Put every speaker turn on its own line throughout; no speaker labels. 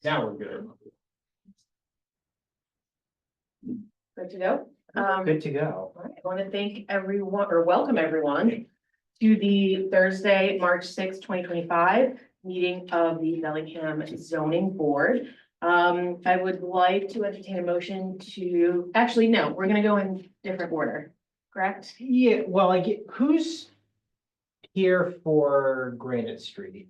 Now we're good.
Good to go.
Good to go.
All right, I want to thank everyone or welcome everyone to the Thursday, March 6th, 2025 meeting of the Bellingham Zoning Board. I would like to entertain a motion to, actually, no, we're gonna go in different order, correct?
Yeah, well, I get, who's here for Granite Street?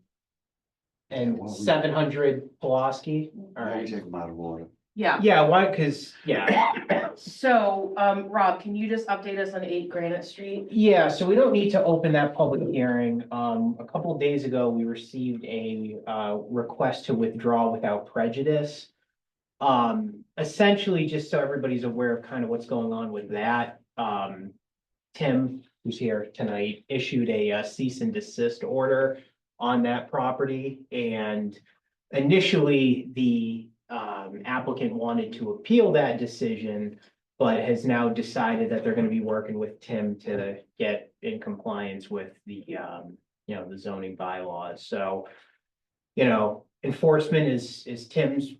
And 700 Pulaski? All right.
Take them out of order.
Yeah,
Yeah, why? Cause, yeah.
so, Rob, can you just update us on 8 Granite Street?
Yeah, so we don't need to open that public hearing. A couple of days ago, we received a request to withdraw without prejudice. Essentially, just so everybody's aware of kind of what's going on with that, Tim, who's here tonight, issued a cease and desist order on that property, and initially the applicant wanted to appeal that decision, but has now decided that they're gonna be working with Tim to get in compliance with the, the zoning bylaws. So, enforcement is Tim's,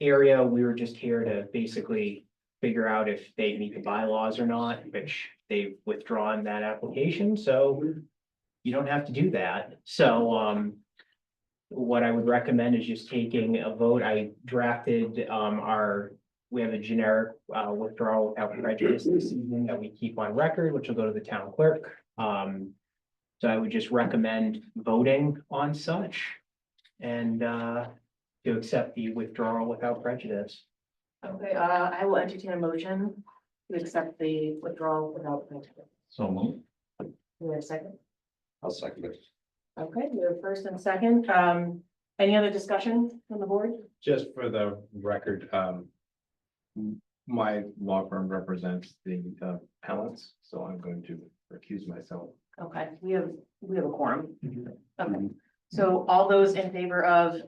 area. We were just here to basically figure out if they meet the bylaws or not, which they've withdrawn that application, so you don't have to do that. So, what I would recommend is just taking a vote. I drafted, we have a generic, withdrawal without prejudice this evening that we keep on record, which will go to the town clerk. So I would just recommend voting on such and, to accept the withdrawal without prejudice.
Okay, I will entertain a motion to accept the withdrawal without prejudice.
So move.
Do we have a second?
I'll second it.
Okay, we have first and second. Any other discussion on the board?
Just for the record, my law firm represents the appellants, so I'm going to recuse myself.
Okay, we have a quorum. Okay, so all those in favor of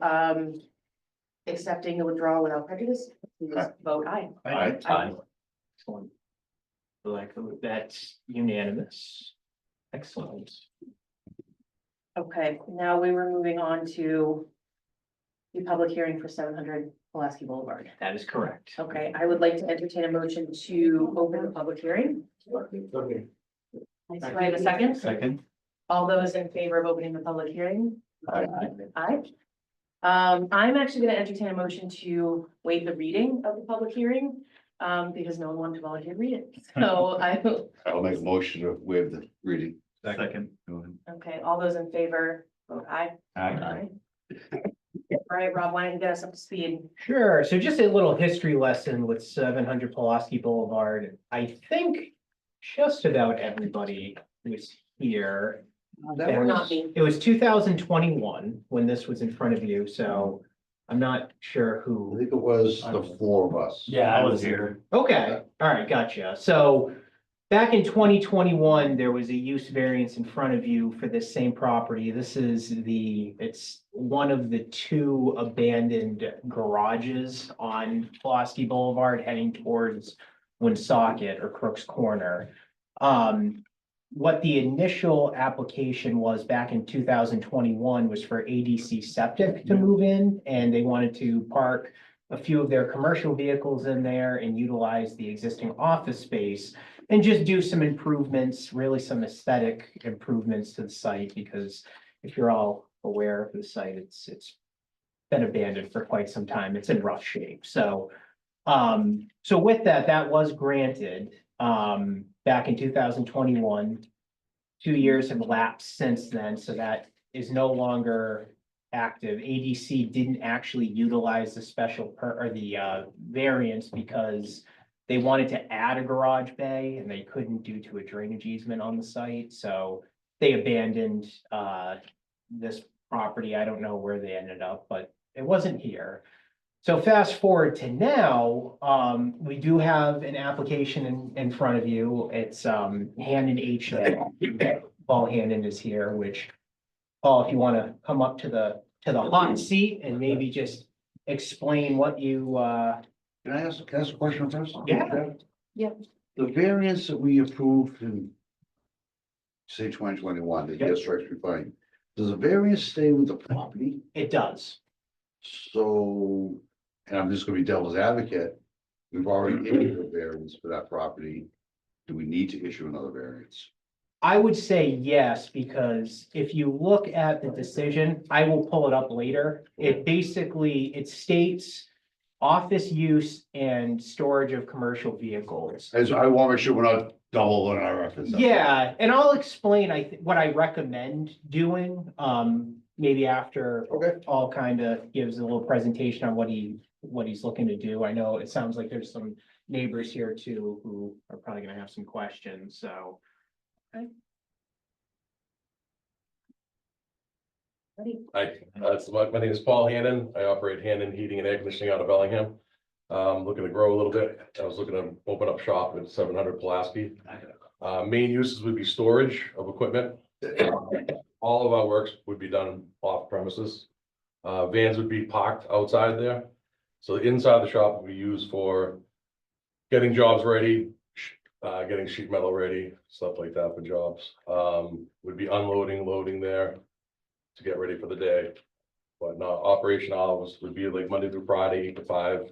accepting the withdrawal without prejudice, please vote aye.
Aye.
Excellent. Like, that's unanimous. Excellent.
Okay, now we were moving on to the public hearing for 700 Pulaski Boulevard.
That is correct.
Okay, I would like to entertain a motion to open the public hearing.
Okay.
Do I have a second?
Second.
All those in favor of opening the public hearing?
Aye.
Aye. I'm actually gonna entertain a motion to waive the reading of the public hearing, because no one wanted to volunteer to read it. So
I'll make a motion to waive the reading.
Second.
okay, all those in favor, vote aye.
Aye.
All right, Rob, why don't you get us up to speed?
Sure. So just a little history lesson with 700 Pulaski Boulevard. I think just about everybody was here.
That
Or not
was,
me.
It was 2021 when this was in front of you, so I'm not sure
I
who.
think it was the 4 of us.
Yeah, I was here.
Okay, all right, gotcha. So back in 2021, there was a use variance in front of you for this same property. This is it's one of the 2 abandoned garages on Pulaski Boulevard heading towards Woonsocket or Crook's Corner. What the initial application was back in 2021 was for ADC Septic to move in, and they wanted to park a few of their commercial vehicles in there and utilize the existing office space and just do some improvements, really some aesthetic improvements to the site, because if you're all aware of the site, it's been abandoned for quite some time. It's in rough shape. So with that, that was granted back in 2021. 2 years have lapsed since then, so that is no longer active. ADC didn't actually utilize the variance because they wanted to add a garage bay and they couldn't due to a drainage easement on the site. So they abandoned this property. I don't know where they ended up, but it wasn't here. So fast forward to now, we do have an application in front of you. It's Hannon H. Paul Hannon is here, which, Paul, if you want to come up to the hot seat and maybe just explain what you
Can I ask a question first?
Yeah.
Yeah.
The variance that we approved in, say, 2021, the
Yeah.
strikes me fine. Does the variance stay with the property?
it does.
So, and I'm just gonna be devil's advocate, we've already issued a variance for that property. Do we need to issue another variance?
I would say yes, because if you look at the decision, I will pull it up later. It basically, it states office use and storage of commercial vehicles.
As I want to make sure we're not double in our reference.
Yeah, and I'll explain, what I recommend doing, maybe after
Okay.
Paul kind of gives a little presentation on what he's looking to do. I know it sounds like there's some neighbors here too, who are probably gonna have some questions, so.
Ready?
Hi, my name is Paul Hannon. I operate Hannon Heating and Air Conditioning out of Bellingham. Looking to grow a little bit. I was looking to open up shop at 700 Pulaski. Main uses would be storage of equipment. All of our works would be done off premises. Vans would be parked outside there. So the inside of the shop would be used for getting jobs ready, getting sheet metal ready, stuff like that for jobs. Would be unloading, loading there to get ready for the day. But no, operation hours would be like Monday through Friday, 8 to 5.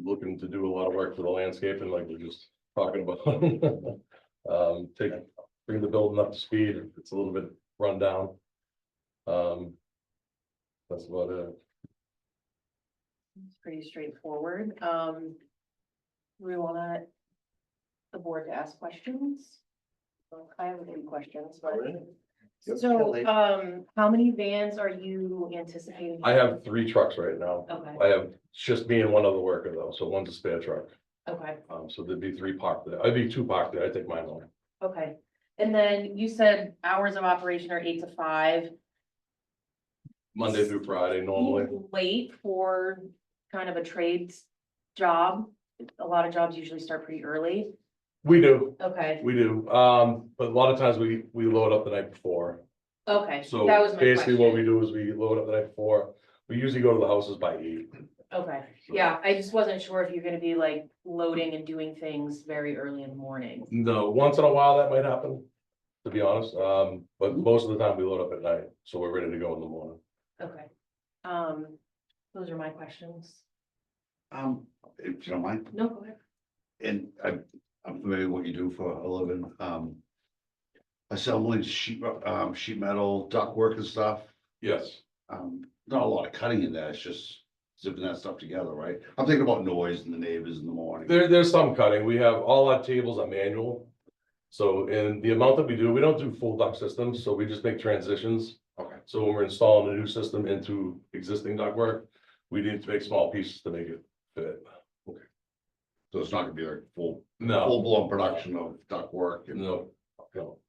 Looking to do a lot of work for the landscaping, like we're just talking about. Bring the building up to speed. It's a little bit run down. That's about it.
It's pretty straightforward. We want the board to ask questions. Well, I have a few questions, but.
Yep.
So, how many vans are you anticipating?
I have 3 trucks right now.
Okay,
I have just me and one other worker though, so one's a spare truck.
okay,
So there'd be 3 parked there. I'd be 2 parked there. I take mine home.
okay. And then you said hours of operation are 8 to 5.
Monday through Friday normally.
Late for kind of a trades job. A lot of jobs usually start pretty early.
We do,
Okay,
we do. But a lot of times we load up the night before.
okay,
So
that was my
basically what we
question.
do is we load up the night before. We usually go to the houses by 8.
Okay, yeah, I just wasn't sure if you're gonna be like loading and doing things very early in the morning.
No, once in a while that might happen, to be honest. But most of the time we load up at night, so we're ready to go in the morning.
Okay. Those are my questions.
If you don't mind,
No, go ahead.
and I'm familiar with what you do for a living, assembling sheet metal, ductwork and stuff.
Yes,
Not a lot of cutting in that, it's just zipping that stuff together, right? I'm thinking about noise and the neighbors in the morning.
there's some cutting. We have all our tables are manual. So in the amount that we don't do full duct systems, so we just make transitions.
Okay.
So when we're installing a new system into existing ductwork, we need to make small pieces to make it fit.
So it's not gonna be like full
No,
blown production of ductwork and.
no, no.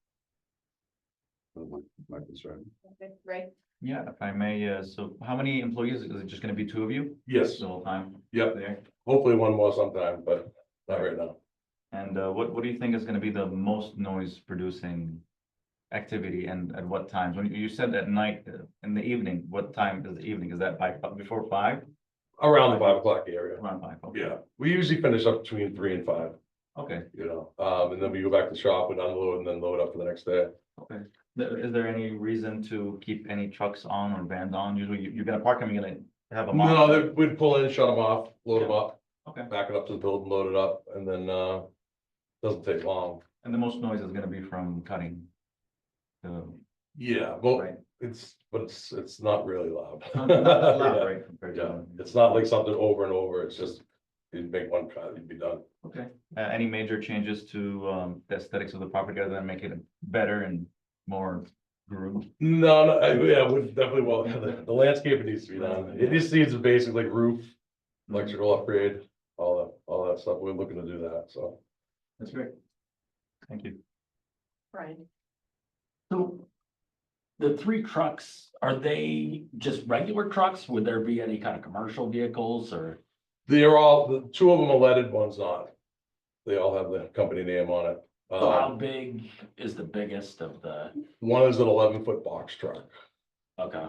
My concern.
Okay, right?
Yeah, if I may, so how many employees, is it just gonna be 2 of you
Yes,
the whole time
yep.
there?
Hopefully one more sometime, but not right now.
And what do you think is gonna be the most noise producing activity and at what times? When you said at night, in the evening, what time is the evening? Is that before 5?
Around the 5 o'clock area.
Around 5, okay.
Yeah, we usually finish up between 3 and 5,
Okay,
you know, and then we go back to shop and unload and then load up for the next day.
okay. Is there any reason to keep any trucks on or vans on? Usually you're gonna park them, you're gonna have them
No,
on.
we'd pull in, shut them off, load them up,
Okay,
back it up to the building, load it up, and then, doesn't take long.
and the most noise is gonna be from cutting.
Yeah, well,
Right.
it's not really loud.
Not that loud,
Yeah,
right, compared
yeah,
to.
it's not like something over and over, it's just, you'd make one cut, you'd be done.
Okay, any major changes to the aesthetics of the property other than make it better and more groomed?
No, no, yeah, we definitely, well, the landscaping needs to be done, it just needs a basic like roof, electrical upgrade, all that stuff, we're looking to do that, so.
That's great. Thank you.
Brian.
So the 3 trucks, are they just regular trucks? Would there be any kind of commercial vehicles or?
They're all, the 2 of them are leaded, one's not. They all have the company name on it.
So how big is the biggest of the,
One is an 11-foot box truck.
okay,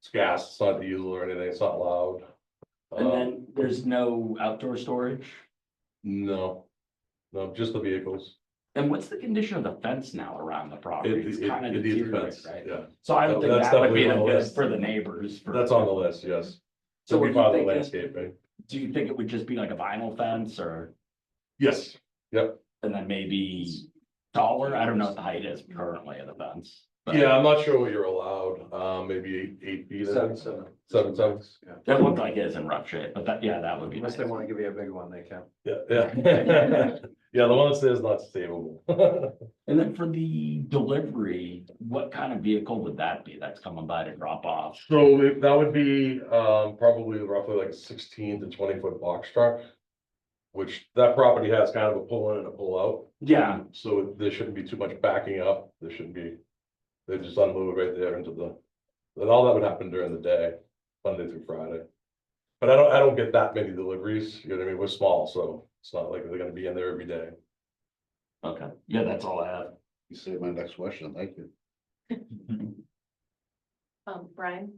It's gas, it's not diesel or anything, it's not loud.
and then there's no outdoor storage?
No, just the vehicles.
And what's the condition of the fence now around the property? It's kind of
It needs a
deteriorated,
fence,
right?
yeah.
So I would think
That's
that would be
definitely on the
good
list.
for the neighbors.
That's on the list, yes.
So
So
what
we
do you
found the
think
landscaping.
Do you think it would just be like a vinyl fence or,
Yes, yep.
and then maybe taller? I don't know what the height is currently of the fence. but
Yeah, I'm not sure what you're allowed, maybe 8 feet. I think. 7.
It looked like it's in rough shape, but that, yeah, that would be
Unless
nice.
they want to give you a big one, they can.
Yeah. Yeah, the one that says not savable.
And then for the delivery, what kind of vehicle would that be that's coming by to drop off?
So that would be, probably roughly like a 16 to 20 foot box truck. Which that property has kind of a pull in and a pull out,
Yeah,
so there shouldn't be too much backing up, there shouldn't be. They just unload right there into and all that would happen during the day, Monday through Friday. But I don't get that many deliveries, you know what I mean, we're small, so it's not like they're gonna be in there every day.
okay. Yeah, that's all I have.
You saved my next question, thank you.
Brian?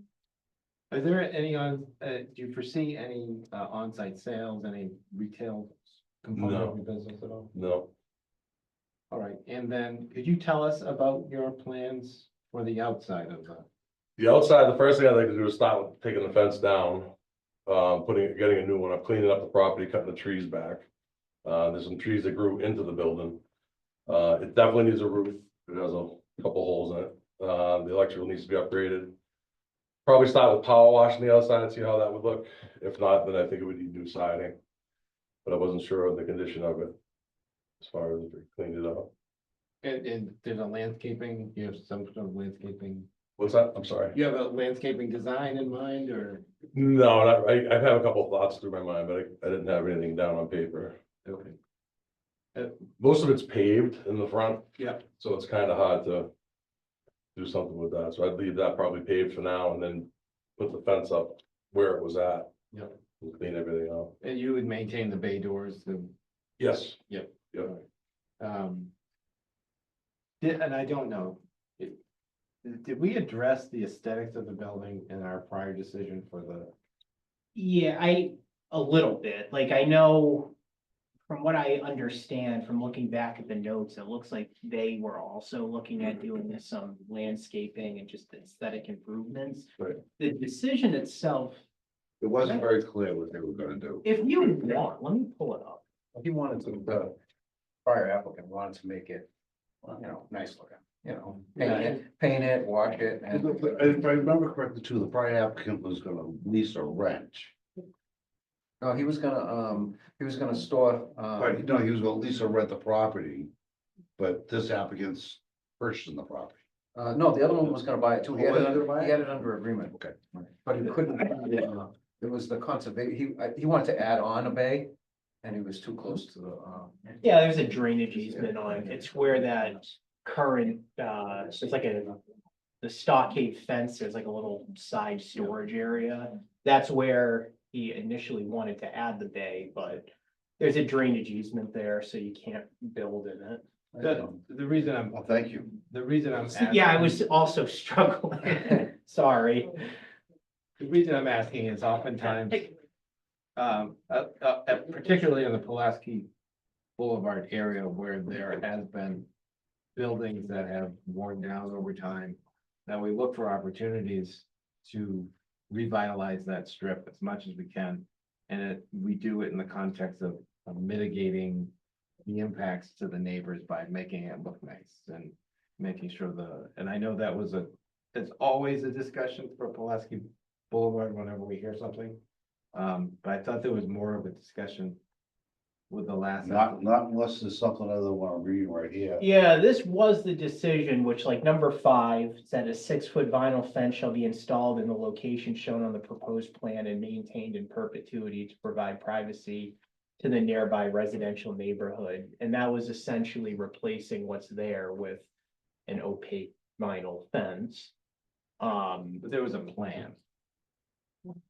Is there any do you foresee any on-site sales, any retail component of your business at all?
No,
All right, and then could you tell us about your plans for the outside of
the outside, the first thing I'd like to do is start with taking the fence down. Getting a new one, I'm cleaning up the property, cutting the trees back. There's some trees that grew into the building. It definitely needs a roof, it has a couple holes in it, the electrical needs to be upgraded. Probably start with power washing the outside and see how that would look, if not, then I think it would need new siding. But I wasn't sure of the condition of it, as far as if we cleaned it up.
and there's a landscaping, you have some sort of landscaping,
What's that? I'm sorry.
you have a landscaping design in mind, or?
No, I've had a couple of thoughts through my mind, but I didn't have anything down on paper.
Okay.
Most of it's paved in the front.
Yeah.
So it's kind of hard to do something with that. So I'd leave that probably paved for now and then put the fence up where it was at.
Yep.
And clean everything out.
And you would maintain the bay doors,
Yes.
Yep.
Yep.
And I don't know, did we address the aesthetics of the building in our prior decision for the?
Yeah, a little bit, like I know. From what I understand, from looking back at the notes, it looks like they were also looking at doing some landscaping and just aesthetic improvements.
Right.
The decision itself,
It wasn't very clear what they were gonna do.
if you want, let me pull it up.
He wanted to, the prior applicant wanted to make it, nice looking, paint it, wash it, and
If I remember correctly too, the prior applicant was gonna lease a wrench.
no, he was gonna store,
Right, no, he was gonna lease or rent the property, but this applicant's purchasing the property.
no, the other one was gonna buy it too. He
Oh,
had
was
it,
he gonna buy
he
it?
had it under agreement.
Okay.
But he couldn't, it was the conservation, he wanted to add on a bay, and he was too close to the,
Yeah, there's a drainage easement on it. It's where that current, it's like the stockade fence, there's like a little side storage area. That's where he initially wanted to add the bay, but there's a drainage easement there, so you can't build in it.
The reason I'm,
Well, thank you.
the reason I'm asking.
Yeah, I was also struggling. Sorry.
The reason I'm asking is oftentimes, particularly in the Pulaski Boulevard area where there has been buildings that have worn down over time, that we look for opportunities to revitalize that strip as much as we can. And we do it in the context of mitigating the impacts to the neighbors by making it look nice and making sure and I know that was it's always a discussion for Pulaski Boulevard whenever we hear something. But I thought there was more of a discussion with the last.
Not unless there's something other than what I'm reading right here.
Yeah, this was the decision, which like number 5 said a 6-foot vinyl fence shall be installed in the location shown on the proposed plan and maintained in perpetuity to provide privacy to the nearby residential neighborhood. And that was essentially replacing what's there with an opaque vinyl fence.
But there was a plan.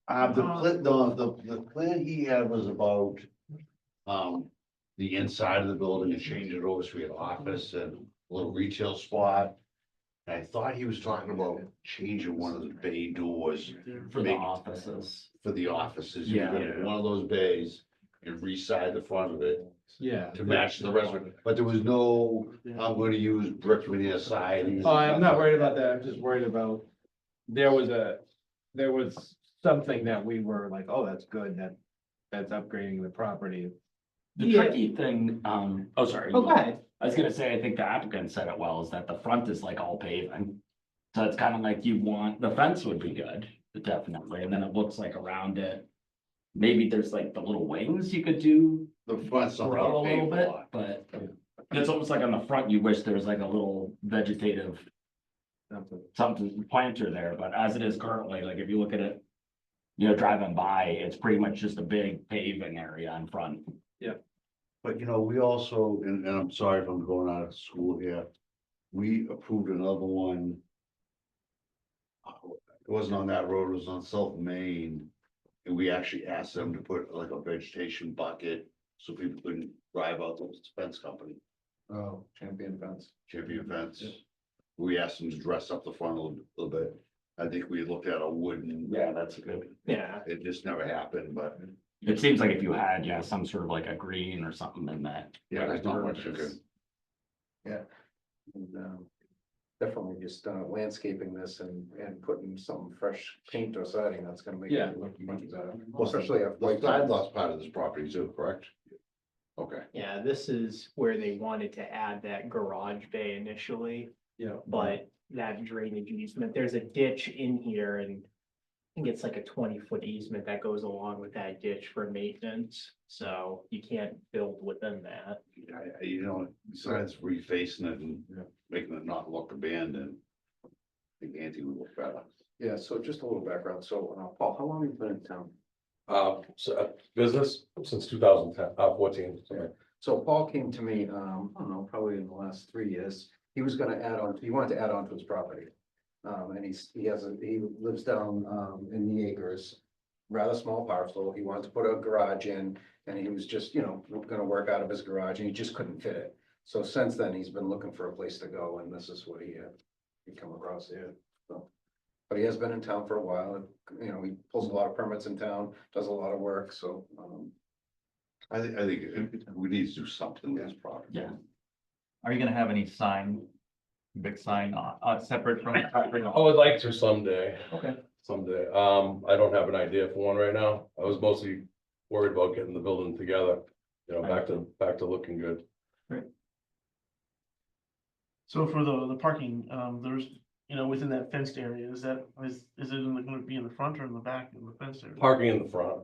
The plan he had was about, the inside of the building and change it over so we had office and a little retail spot. And I thought he was talking about changing one of the bay doors
For the
Make-
offices.
for the offices.
Yeah.
One of those bays and re-side the front of it
Yeah.
to match the rest of it, but there was no, I'm gonna use brick from the side.
Oh, I'm not worried about that, I'm just worried about, there was something that we were like, oh, that's good, that's upgrading the property.
The
Yeah.
tricky thing, oh, sorry.
Okay,
I was gonna say, I think the applicant said it well, is that the front is like all paving. So it's kind of like you want, the fence would be good, definitely, and then it looks like around it. Maybe there's like the little wings you could do
The front's not
grow a
gonna
little
pave a
bit,
lot.
but it's almost like on the front, you wish there was like a little vegetative something planter there, but as it is currently, like if you look at it. Driving by, it's pretty much just a big paving area in front.
But we also, and I'm sorry if I'm going out of school here, we approved another one. It wasn't on that road, it was on South Main. And we actually asked them to put like a vegetation bucket so people couldn't drive out the fence company,
Oh, champion fence.
Champion Fence. We asked them to dress up the front a little bit. I think we looked at a wooden.
Yeah, that's good.
yeah,
It just never happened, but
It seems like if you had, some sort of like a green or something in that.
yeah, there's not much you can.
And, definitely just landscaping this and putting some fresh paint or siding, that's gonna make
Yeah.
it look much better. Especially if
The
white.
side lot's part of this property too, correct? Okay.
yeah, this is where they wanted to add that garage bay initially.
Yeah.
But that drainage easement, there's a ditch in here and I think it's like a 20-foot easement that goes along with that ditch for maintenance. So you can't build within that.
Besides refacing it and making it not look abandoned. I think Anthony would look better.
Yeah, so just a little background. So, Paul, how long have you been in town?
Business since 2010, 14, sorry.
So Paul came to me, I don't know, probably in the last 3 years. He was gonna he wanted to add on to his property. And he lives down, in the acres, rather small parcel. He wanted to put a garage in and he was just, gonna work out of his garage and he just couldn't fit it. So since then, he's been looking for a place to go and this is what he come across here, so. But he has been in town for a while, and, he pulls a lot of permits in town, does a lot of work, so,
I think we need to do something with this property.
Yeah.
Are you gonna have any big sign, separate from?
I would like to someday.
Okay.
Someday. I don't have an idea for one right now. I was mostly worried about getting the building together, back to looking good.
So for the parking, there's, within that fenced area, is it gonna be in the front or in the back of the fenced area?
Parking in the front.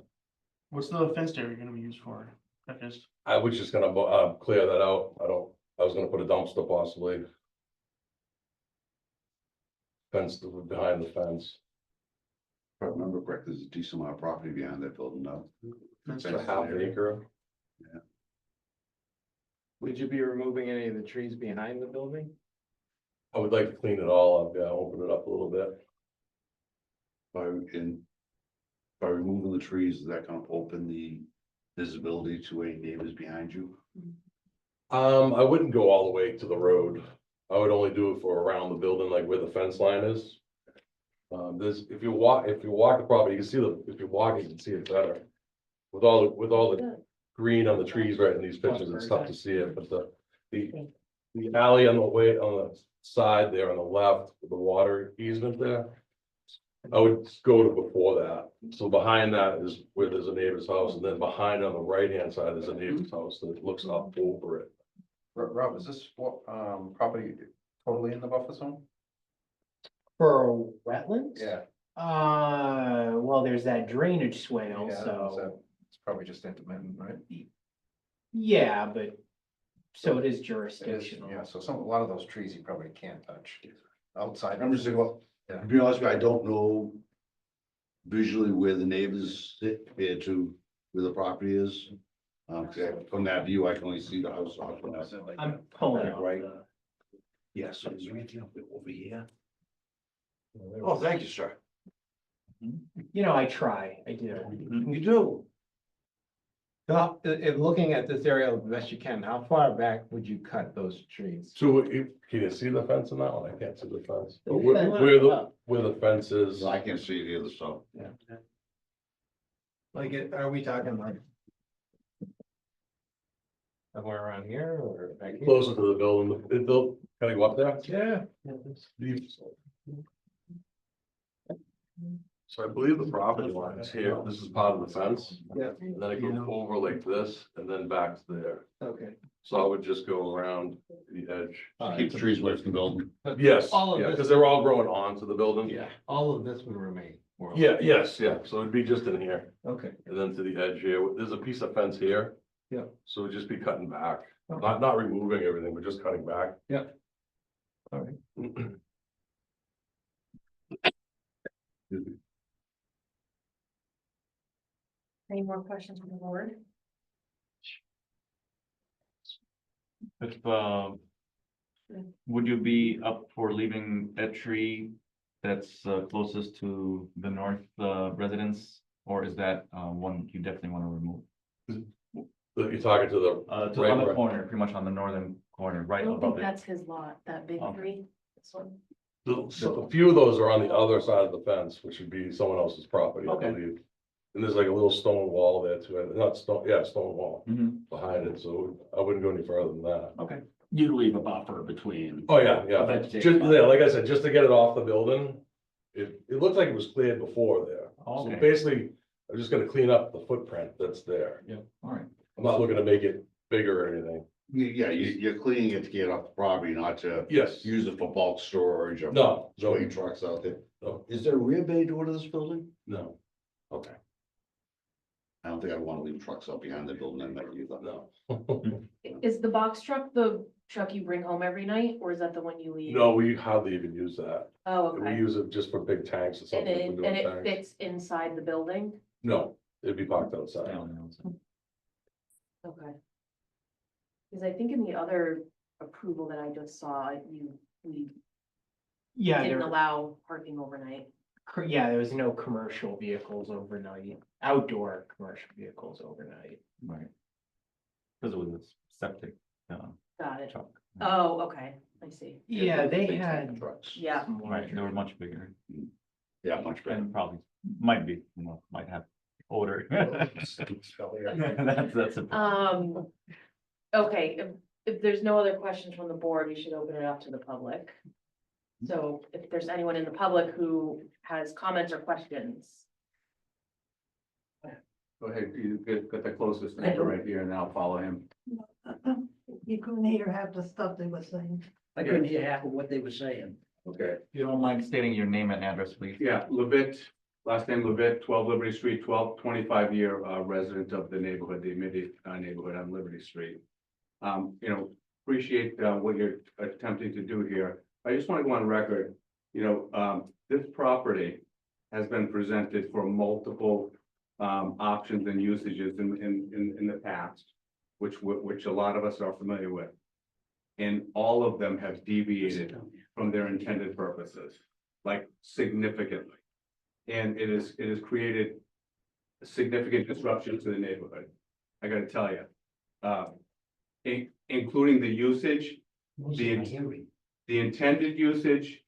What's the fenced area gonna be used for? I guess,
I was just gonna, clear that out. I was gonna put a dumpster possibly. Fence behind the fence.
If I remember correctly, there's a decent amount of property behind that building now.
It's a half acre.
Would you be removing any of the trees behind the building?
I would like to clean it all up, open it up a little bit.
By removing the trees, is that gonna open the visibility to any neighbors behind you?
I wouldn't go all the way to the road. I would only do it for around the building, like where the fence line is. If you walk the property, you can see if you walk, you can see it better. With all the green on the trees right in these pictures, it's tough to see it, but the alley on the side there on the left, with the water easement there. I would go to before that. So behind that is where there's a neighbor's house, and then behind on the right-hand side is a neighbor's house that looks up over it.
Rob, is this property totally in the buffer zone?
For wetlands?
Yeah.
Well, there's that drainage swale,
Yeah,
so,
it's probably just intermittent, right?
yeah, but. So it is
It is,
jurisdictional.
yeah, so a lot of those trees you probably can't touch outside.
I'm just thinking, well, to be honest with you, I don't know visually where the neighbors sit compared to where the property is. 'Cause from that view, I can only see the house off from that.
I'm pulling
Right,
out
right.
the-
Yeah, so is there anything up over here? Oh, thank you, sir.
I try, I do.
You do.
So, if looking at this area the best you can, how far back would you cut those trees?
So can you see the fence in that one? I can't see the fence.
The
But where
fence-
where the fence is.
I can't see it either, so.
Like, are we talking like Somewhere around here or back here?
Closer to the building, they'll kind of go up there.
Yeah.
So I believe the property line is here. This is part of the fence.
Yeah.
And then it goes over like this and then back to there.
Okay.
So I would just go around the edge.
Keep the trees away from the building.
Yes,
All of
yeah,
this-
because they're all growing onto the building.
Yeah, all of this would remain. more or
Yeah,
less.
yes, yeah. So it'd be just in here
Okay.
and then to the edge here. There's a piece of fence here.
Yeah.
So it'd just be cutting back,
Okay.
not removing everything, but just cutting back.
Yeah. All right.
Any more questions from the board?
If, would you be up for leaving that tree that's closest to the north residence? Or is that one you definitely want to remove?
You're talking to the,
On the
Right.
corner, pretty much on the northern corner,
I
right
don't think
above it.
that's his lot, that big
Okay.
tree, this one.
so a few of those are on the other side of the fence, which would be someone else's property, I
Okay.
believe. And there's like a little stone wall there too, not stone, yeah, stone wall
Mhm.
behind it, so I wouldn't go any further than that.
Okay.
You'd leave a buffer between.
Oh, yeah, yeah,
Vegetated
just,
buffer.
yeah, like I said, just to get it off the building. It looked like it was cleared before there, so
Okay.
basically, I'm just gonna clean up the footprint that's there.
All right.
I'm not looking to make it bigger or anything.
Yeah, you're cleaning it to get off the property, not to
Yes,
use it for bulk storage or
no,
swing
no,
trucks out there.
no,
Is there a rear bay door to this building?
no,
Okay. I don't think I'd want to leave trucks up behind the building and that either.
no.
Is the box truck the truck you bring home every night, or is that the one you leave?
No, we hardly even use that.
Oh,
We
okay.
use it just for big tanks or
And
something. if
it,
we're doing
and it
tanks.
fits inside the building?
No, it'd be parked outside.
Okay. Because I think in the other approval that I just saw, we
Yeah,
didn't
there,
allow parking overnight.
yeah, there was no commercial vehicles overnight, outdoor commercial vehicles overnight.
Right. Because it was a septic
Got it.
truck.
Oh, okay, I see.
Yeah, they
Big tank
had.
Trucks.
Yeah.
some
Right, they were
larger-
much bigger
Yeah, much better.
and probably might be, might have odor. That's a.
Okay, if there's no other questions from the board, we should open it up to the public. So if there's anyone in the public who has comments or questions.
Go ahead, you get the closest neighbor right here and I'll follow him.
You couldn't hear half the stuff they were saying.
I couldn't
hear half of what they were saying.
Okay,
If you don't mind stating your name and address, please.
yeah, Levitt, last name Levitt, 12 Liberty Street, 25-year resident of the neighborhood, the immediate neighborhood on Liberty Street. Appreciate what you're attempting to do here. I just want to go on record, this property has been presented for multiple options and usages in the past, which a lot of us are familiar with. And all of them have deviated from their intended purposes, like significantly. And it has created significant disruption to the neighborhood. I gotta tell you. Including the usage, the intended usage,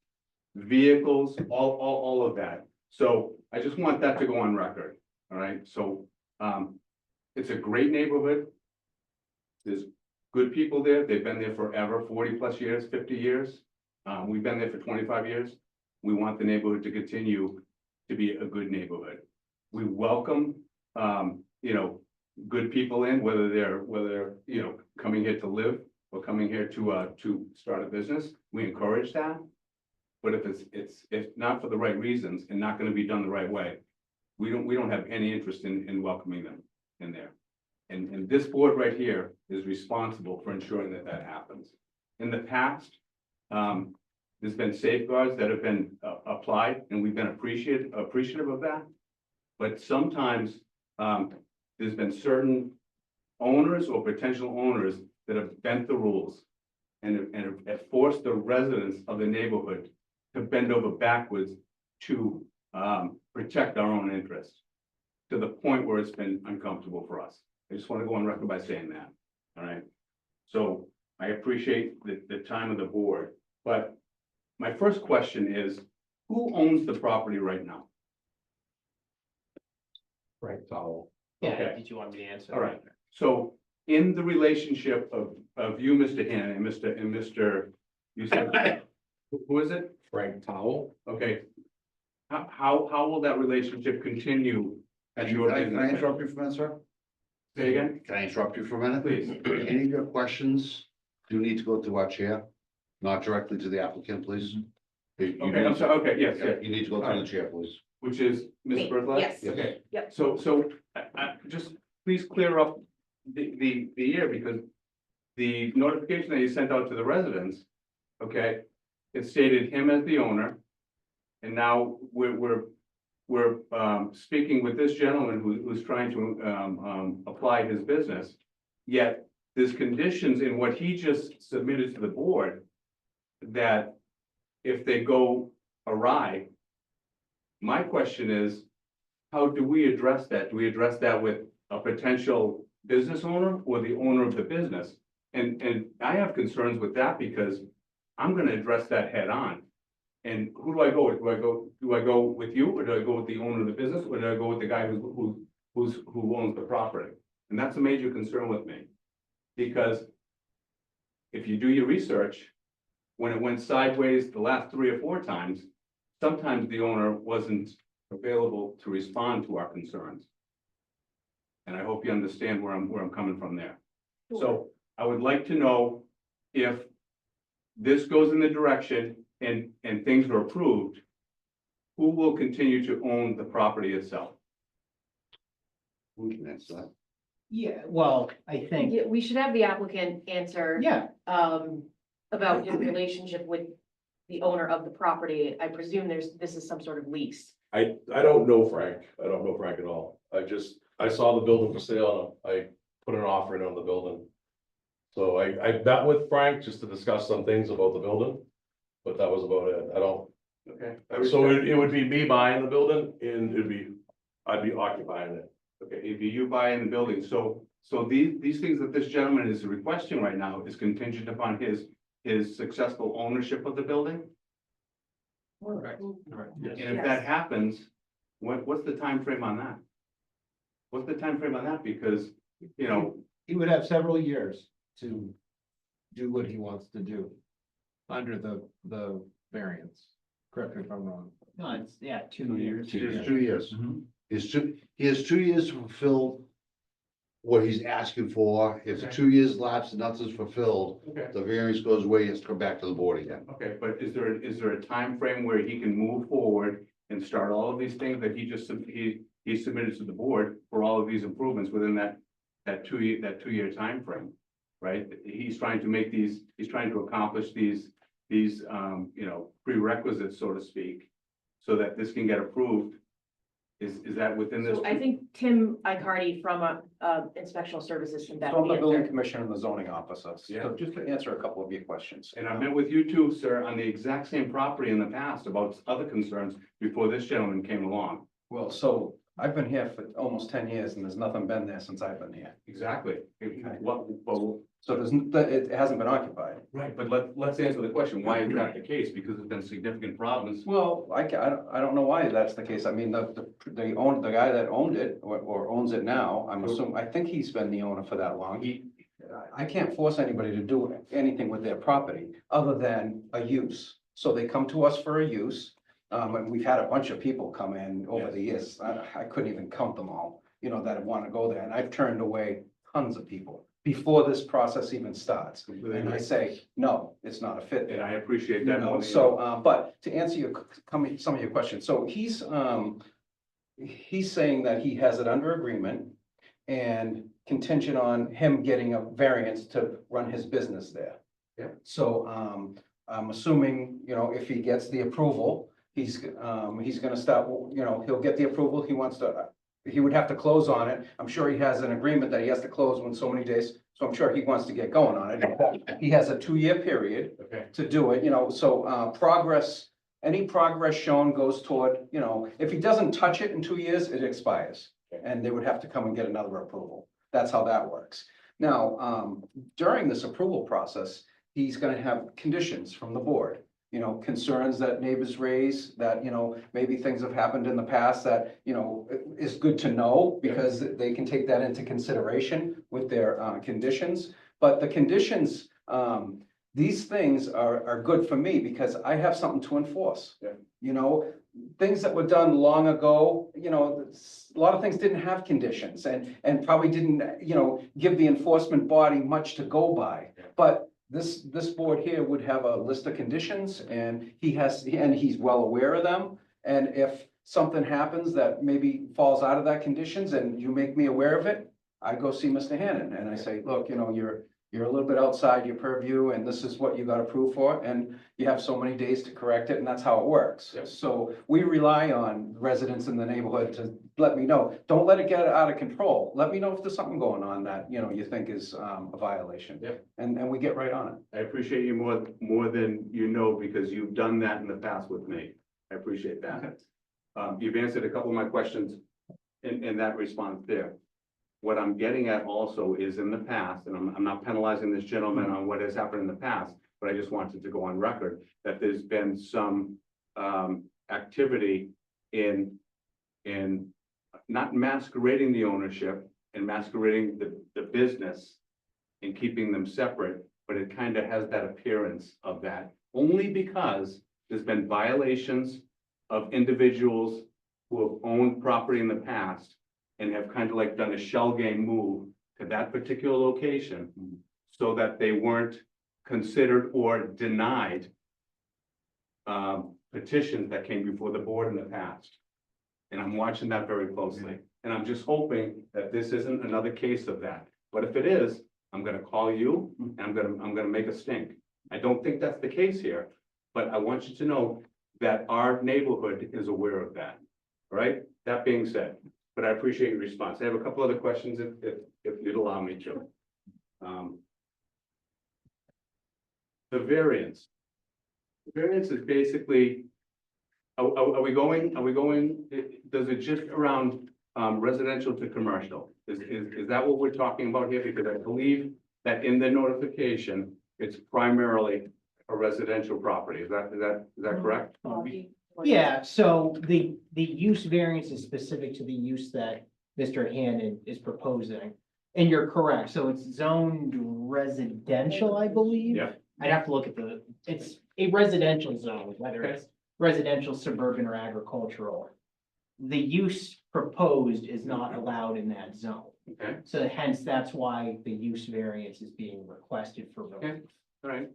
vehicles, all of that. So I just want that to go on record, all right? So, it's a great neighborhood. There's good people there. They've been there forever, 40+ years, 50 years. We've been there for 25 years. We want the neighborhood to continue to be a good neighborhood. We welcome, good people in, whether they're, coming here to live or coming here to start a business. We encourage that. But if it's not for the right reasons and not gonna be done the right way, we don't have any interest in welcoming them in there. And this board right here is responsible for ensuring that that happens. In the past, there's been safeguards that have been applied, and we've been appreciative of that. But sometimes, there's been certain owners or potential owners that have bent the rules and have forced the residents of the neighborhood to bend over backwards to protect our own interests, to the point where it's been uncomfortable for us. I just want to go on record by saying that, all right? So I appreciate the time of the board, but my first question is, who owns the property right now?
Right, Powell.
Yeah,
Okay.
did you want me to answer?
All right, so in the relationship of you, Mr. Hannon, and Mr., you said, who is it?
Frank Towel.
Okay. How will that relationship continue as your
Can I
business?
interrupt you for a minute, sir?
Say again,
Can I interrupt you for a minute?
please.
Any of your questions do need to go through our chair, not directly to the applicant, please. You
Okay, I'm
need-
sorry, okay, yes,
Yeah,
yes,
you need to go through the chair, please.
which is Ms.
Me,
Berthelot?
yes.
Okay.
Yep.
So, just please clear up the year, because the notification that you sent out to the residents, okay, it stated him as the owner. And now we're speaking with this gentleman who's trying to apply his business. Yet there's conditions in what he just submitted to the board that if they go awry, my question is, how do we address that? Do we address that with a potential business owner or the owner of the business? And I have concerns with that because I'm gonna address that head on. And who do I go with? Do I go with you, or do I go with the owner of the business, or do I go with the guy who owns the property? And that's a major concern with me. Because if you do your research, when it went sideways the last 3 or 4 times, sometimes the owner wasn't available to respond to our concerns. And I hope you understand where I'm coming from there. So I would like to know if this goes in the direction and things are approved, who will continue to own the property itself?
Who can answer that?
Yeah, well, I think,
Yeah, we should have the applicant answer,
yeah,
about his relationship with the owner of the property. I presume this is some sort of lease.
I don't know Frank. I don't know Frank at all. I saw the building for sale and I put an offer in on the building. So I met with Frank just to discuss some things about the building, but that was about it. I don't,
Okay.
so it would be me buying the building and I'd be occupying it.
Okay, if you buy in the building, so these things that this gentleman is requesting right now is contingent upon his successful ownership of the building?
Correct.
And if that happens, what's the time frame on that? What's the time frame on that? Because, you know,
He would have several years to do what he wants to do under the variance. Correct me if I'm wrong.
no, it's, yeah, 2 years.
He has 2 years. He has 2 years to fulfill what he's asking for. If
Okay.
2 years lapse and nothing's fulfilled,
okay,
the variance goes away, he has to come back to the board again.
okay, but is there a time frame where he can move forward and start all of these things that he submitted to the board for all of these improvements within that 2 year time frame, right? He's trying to accomplish these prerequisites, so to speak, so that this can get approved. Is that within this?
So I think Tim Icardi from Inspectional Services can
So
back
I'm
the
the building
answer.
commissioner and the zoning officer.
Yeah.
So just to answer a couple of your questions.
And I've met with you too, sir, on the exact same property in the past about other concerns before this gentleman came along.
Well, so I've been here for almost 10 years and there's nothing been there since I've been here.
Exactly. Well,
So it hasn't been occupied.
right, but let's answer the question. Why is that the case? Because there's been significant problems.
Well, I don't know why that's the case. I mean, the guy that owned it or owns it now, I think he's been the owner for that long. I can't force anybody to do anything with their property other than a use. So they come to us for a use. And we've had a bunch of people come in over the years. I couldn't even count them all, that want to go there. And I've turned away tons of people before this process even starts. And I say, no, it's not a fit
And
there.
I appreciate that. more than you
So, but to answer some of your questions, so he's saying that he has it under agreement and contingent on him getting a variance to run his business there.
Yeah.
So, I'm assuming, if he gets the approval, he's gonna start, he'll get the approval, he would have to close on it. I'm sure he has an agreement that he has to close within so many days, so I'm sure he wants to get going on it. He has a 2-year period
Okay.
to do it, so any progress shown goes toward, if he doesn't touch it in 2 years, it expires. And they would have to come and get another approval. That's how that works. Now, during this approval process, he's gonna have conditions from the board. you know, concerns that neighbors raise, that, you know, maybe things have happened in the past that, you know, is good to know because they can take that into consideration with their conditions. But the conditions, these things are good for me because I have something to enforce.
Yeah.
You know, things that were done long ago, you know, a lot of things didn't have conditions and probably didn't, you know, give the enforcement body much to go by.
Yeah.
But this board here would have a list of conditions and he's well aware of them. And if something happens that maybe falls out of that conditions and you make me aware of it, I go see Mr. Hannon and I say, look, you know, you're a little bit outside your purview and this is what you got approved for, and you have so many days to correct it, and that's how it works.
Yep.
So we rely on residents in the neighborhood to let me know. Don't let it get out of control. Let me know if there's something going on that, you know, you think is a violation.
Yep.
And we get right on it.
I appreciate you more than you know, because you've done that in the past with me. I appreciate that. You've answered a couple of my questions in that response there. What I'm getting at also is in the past, and I'm not penalizing this gentleman on what has happened in the past, but I just wanted to go on record that there's been some activity in not masquerading the ownership and masquerading the business and keeping them separate, but it kind of has that appearance of that, only because there's been violations of individuals who have owned property in the past and have kind of like done a shell game move to that particular location so that they weren't considered or denied petitions that came before the board in the past. And I'm watching that very closely. And I'm just hoping that this isn't another case of that. But if it is, I'm gonna call you and I'm gonna make a stink. I don't think that's the case here, but I want you to know that our neighborhood is aware of that. All right? That being said, but I appreciate your response. I have a couple other questions if you'd allow me to. The variance. The variance is basically, are we going, does it just around residential to commercial? Is that what we're talking about here? Because I believe that in the notification, it's primarily a residential property. Is that correct?
Yeah, so the use variance is specific to the use that Mr. Hannon is proposing. And you're correct, so it's zoned residential, I believe.
Yeah.
I'd have to look at it's a residential zone, whether it's residential, suburban, or agricultural. The use proposed is not allowed in that zone.
Okay,
So hence, that's why the use variance is being requested for relief.
Okay. all right.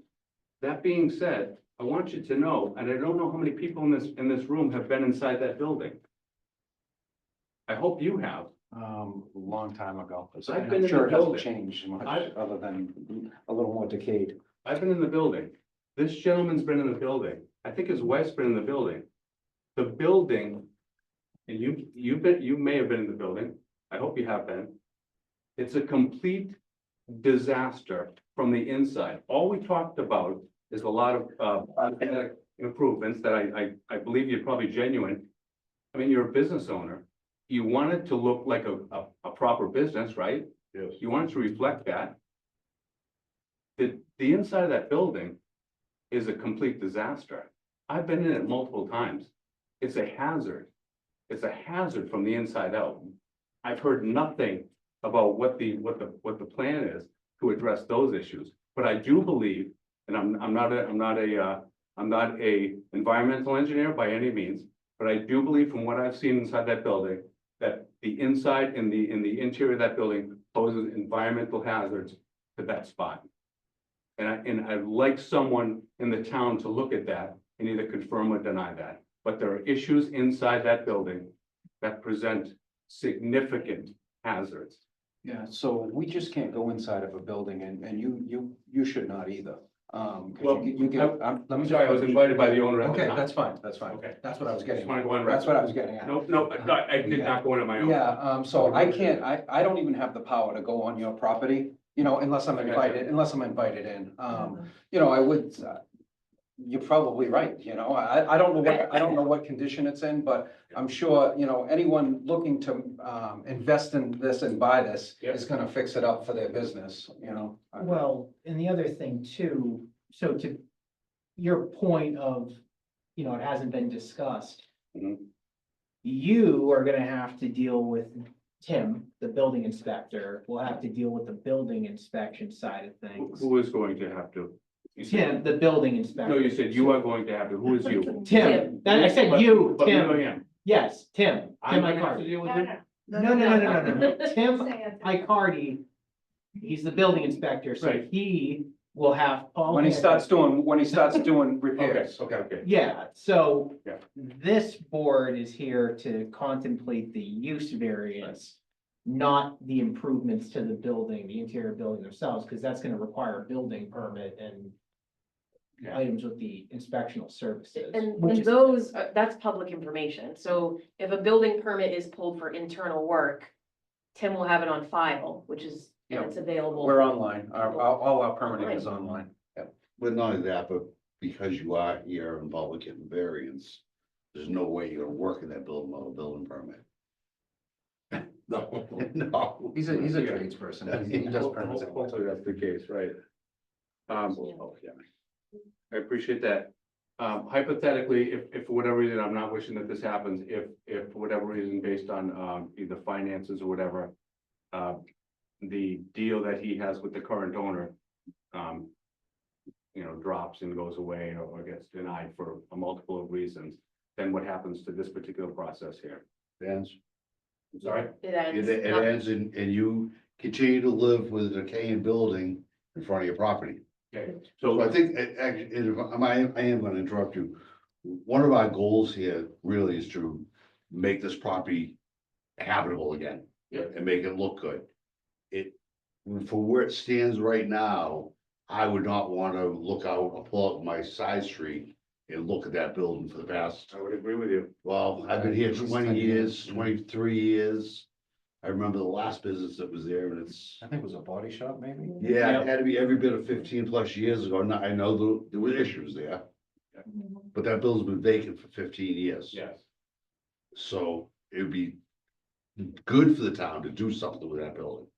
That being said, I want you to know, and I don't know how many people in this room have been inside that building. I hope you have.
A long time ago. So
I've
I'm
been in
sure
the
it hasn't
building.
changed much
I've-
other than a little more decayed.
I've been in the building. This gentleman's been in the building. I think his wife's been in the building. The building, and you may have been in the building. I hope you have been. It's a complete disaster from the inside. All we talked about is a lot of improvements that I believe you're probably genuine. I mean, you're a business owner. You want it to look like a proper business, right?
Yes.
You want it to reflect that. The inside of that building is a complete disaster. I've been in it multiple times. It's a hazard. It's a hazard from the inside out. I've heard nothing about what the plan is to address those issues. But I do believe, and I'm not a environmental engineer by any means, but I do believe from what I've seen inside that building, that the inside and the interior of that building poses environmental hazards to that spot. And I'd like someone in the town to look at that and either confirm or deny that. But there are issues inside that building that present significant hazards.
Yeah, so we just can't go inside of a building and you should not either. 'Cause
Well,
you get, let me.
I'm sorry, I was invited by the owner at the
Okay,
time.
that's fine, that's fine.
Okay.
That's what I was getting
Just want
at.
to go on
That's what
record.
I was getting at.
No, I did not go into my own.
Yeah, so I can't, I don't even have the power to go on your property, you know, unless I'm
I got you.
invited in. You know, I would, you're probably right, you know, I don't know what condition it's in, but I'm sure, you know, anyone looking to invest in this and buy this
Yep.
is gonna fix it up for their business, you know.
Well, and the other thing too, so your point of, you know, it hasn't been discussed.
Mhm.
You are gonna have to deal with Tim, the building inspector, will have to deal with the building inspection side of things.
Who is going to have to? You said-
Tim, the building
No,
inspector.
you said you are going to have to. Who is you?
Tim, I said you,
But
Tim,
Miriam,
yes, Tim.
I'm
Tim
gonna have to
Icardi.
deal with you?
No. Tim
Say it.
Icardi, he's the building inspector, so
Right.
he will have Paul.
When he
Hannon-
starts doing repairs.
Okay.
Yeah, so
Yeah.
this board is here to contemplate the use variance, not the improvements to the building, the interior building themselves, because that's gonna require a building permit and
Yeah.
items with the inspectional services.
And
which is-
those, that's public information. So if a building permit is pulled for internal work, Tim will have it on file, which is,
Yeah,
it's available.
We're online, all our permitting is online.
But not only that, but because you are here in public getting variance, there's no way you're gonna work in that building without a building permit. No, no.
He's a tradesperson, he does permits.
Hopefully that's the case, right? I appreciate that. Hypothetically, if for whatever reason, I'm not wishing that this happens, if for whatever reason, based on, either finances or whatever, the deal that he has with the current owner, drops and goes away or gets denied for a multiple of reasons, then what happens to this particular process here?
Ends.
I'm sorry?
It ends.
It ends and you continue to live with a decaying building in front of your property.
Okay,
So
so
I think, actually, I am gonna interrupt you. One of our goals here really is to make this property habitable again.
Yeah.
And make it look good. For where it stands right now, I would not wanna look out or pull out my side street and look at that building for the past,
I would agree with you.
well, I've been here
At least
20
10
years,
years.
23 years. I remember the last business that was there and it's.
I think it was a body shop, maybe?
Yeah, it had to be every bit of 15+ years ago. Now, I know there were issues there, but that building's been vacant for 15 years.
Yes.
So it would be good for the town to do something with that building.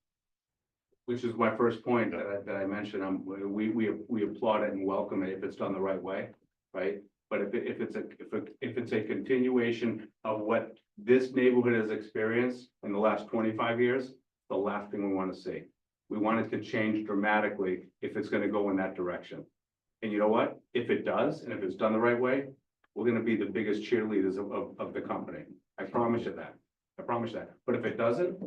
Which is my first point that I mentioned, we applaud it and welcome it if it's done the right way, right? But if it's a continuation of what this neighborhood has experienced in the last 25 years, the last thing we want to see. We want it to change dramatically if it's gonna go in that direction. And you know what? If it does, and if it's done the right way, we're gonna be the biggest cheerleaders of the company. I promise you that. I promise that. But if it doesn't,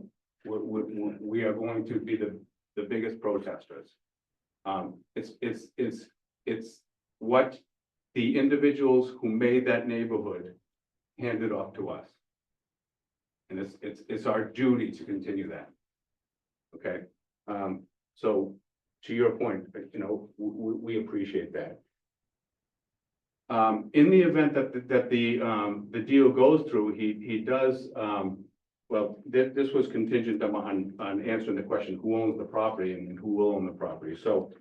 we are going to be the biggest protesters. It's what the individuals who made that neighborhood handed off to us. And it's our duty to continue that. Okay, so to your point, we appreciate that. In the event that the deal goes through, he does, well, this was contingent on answering the question, who owns the property and who will own the property? So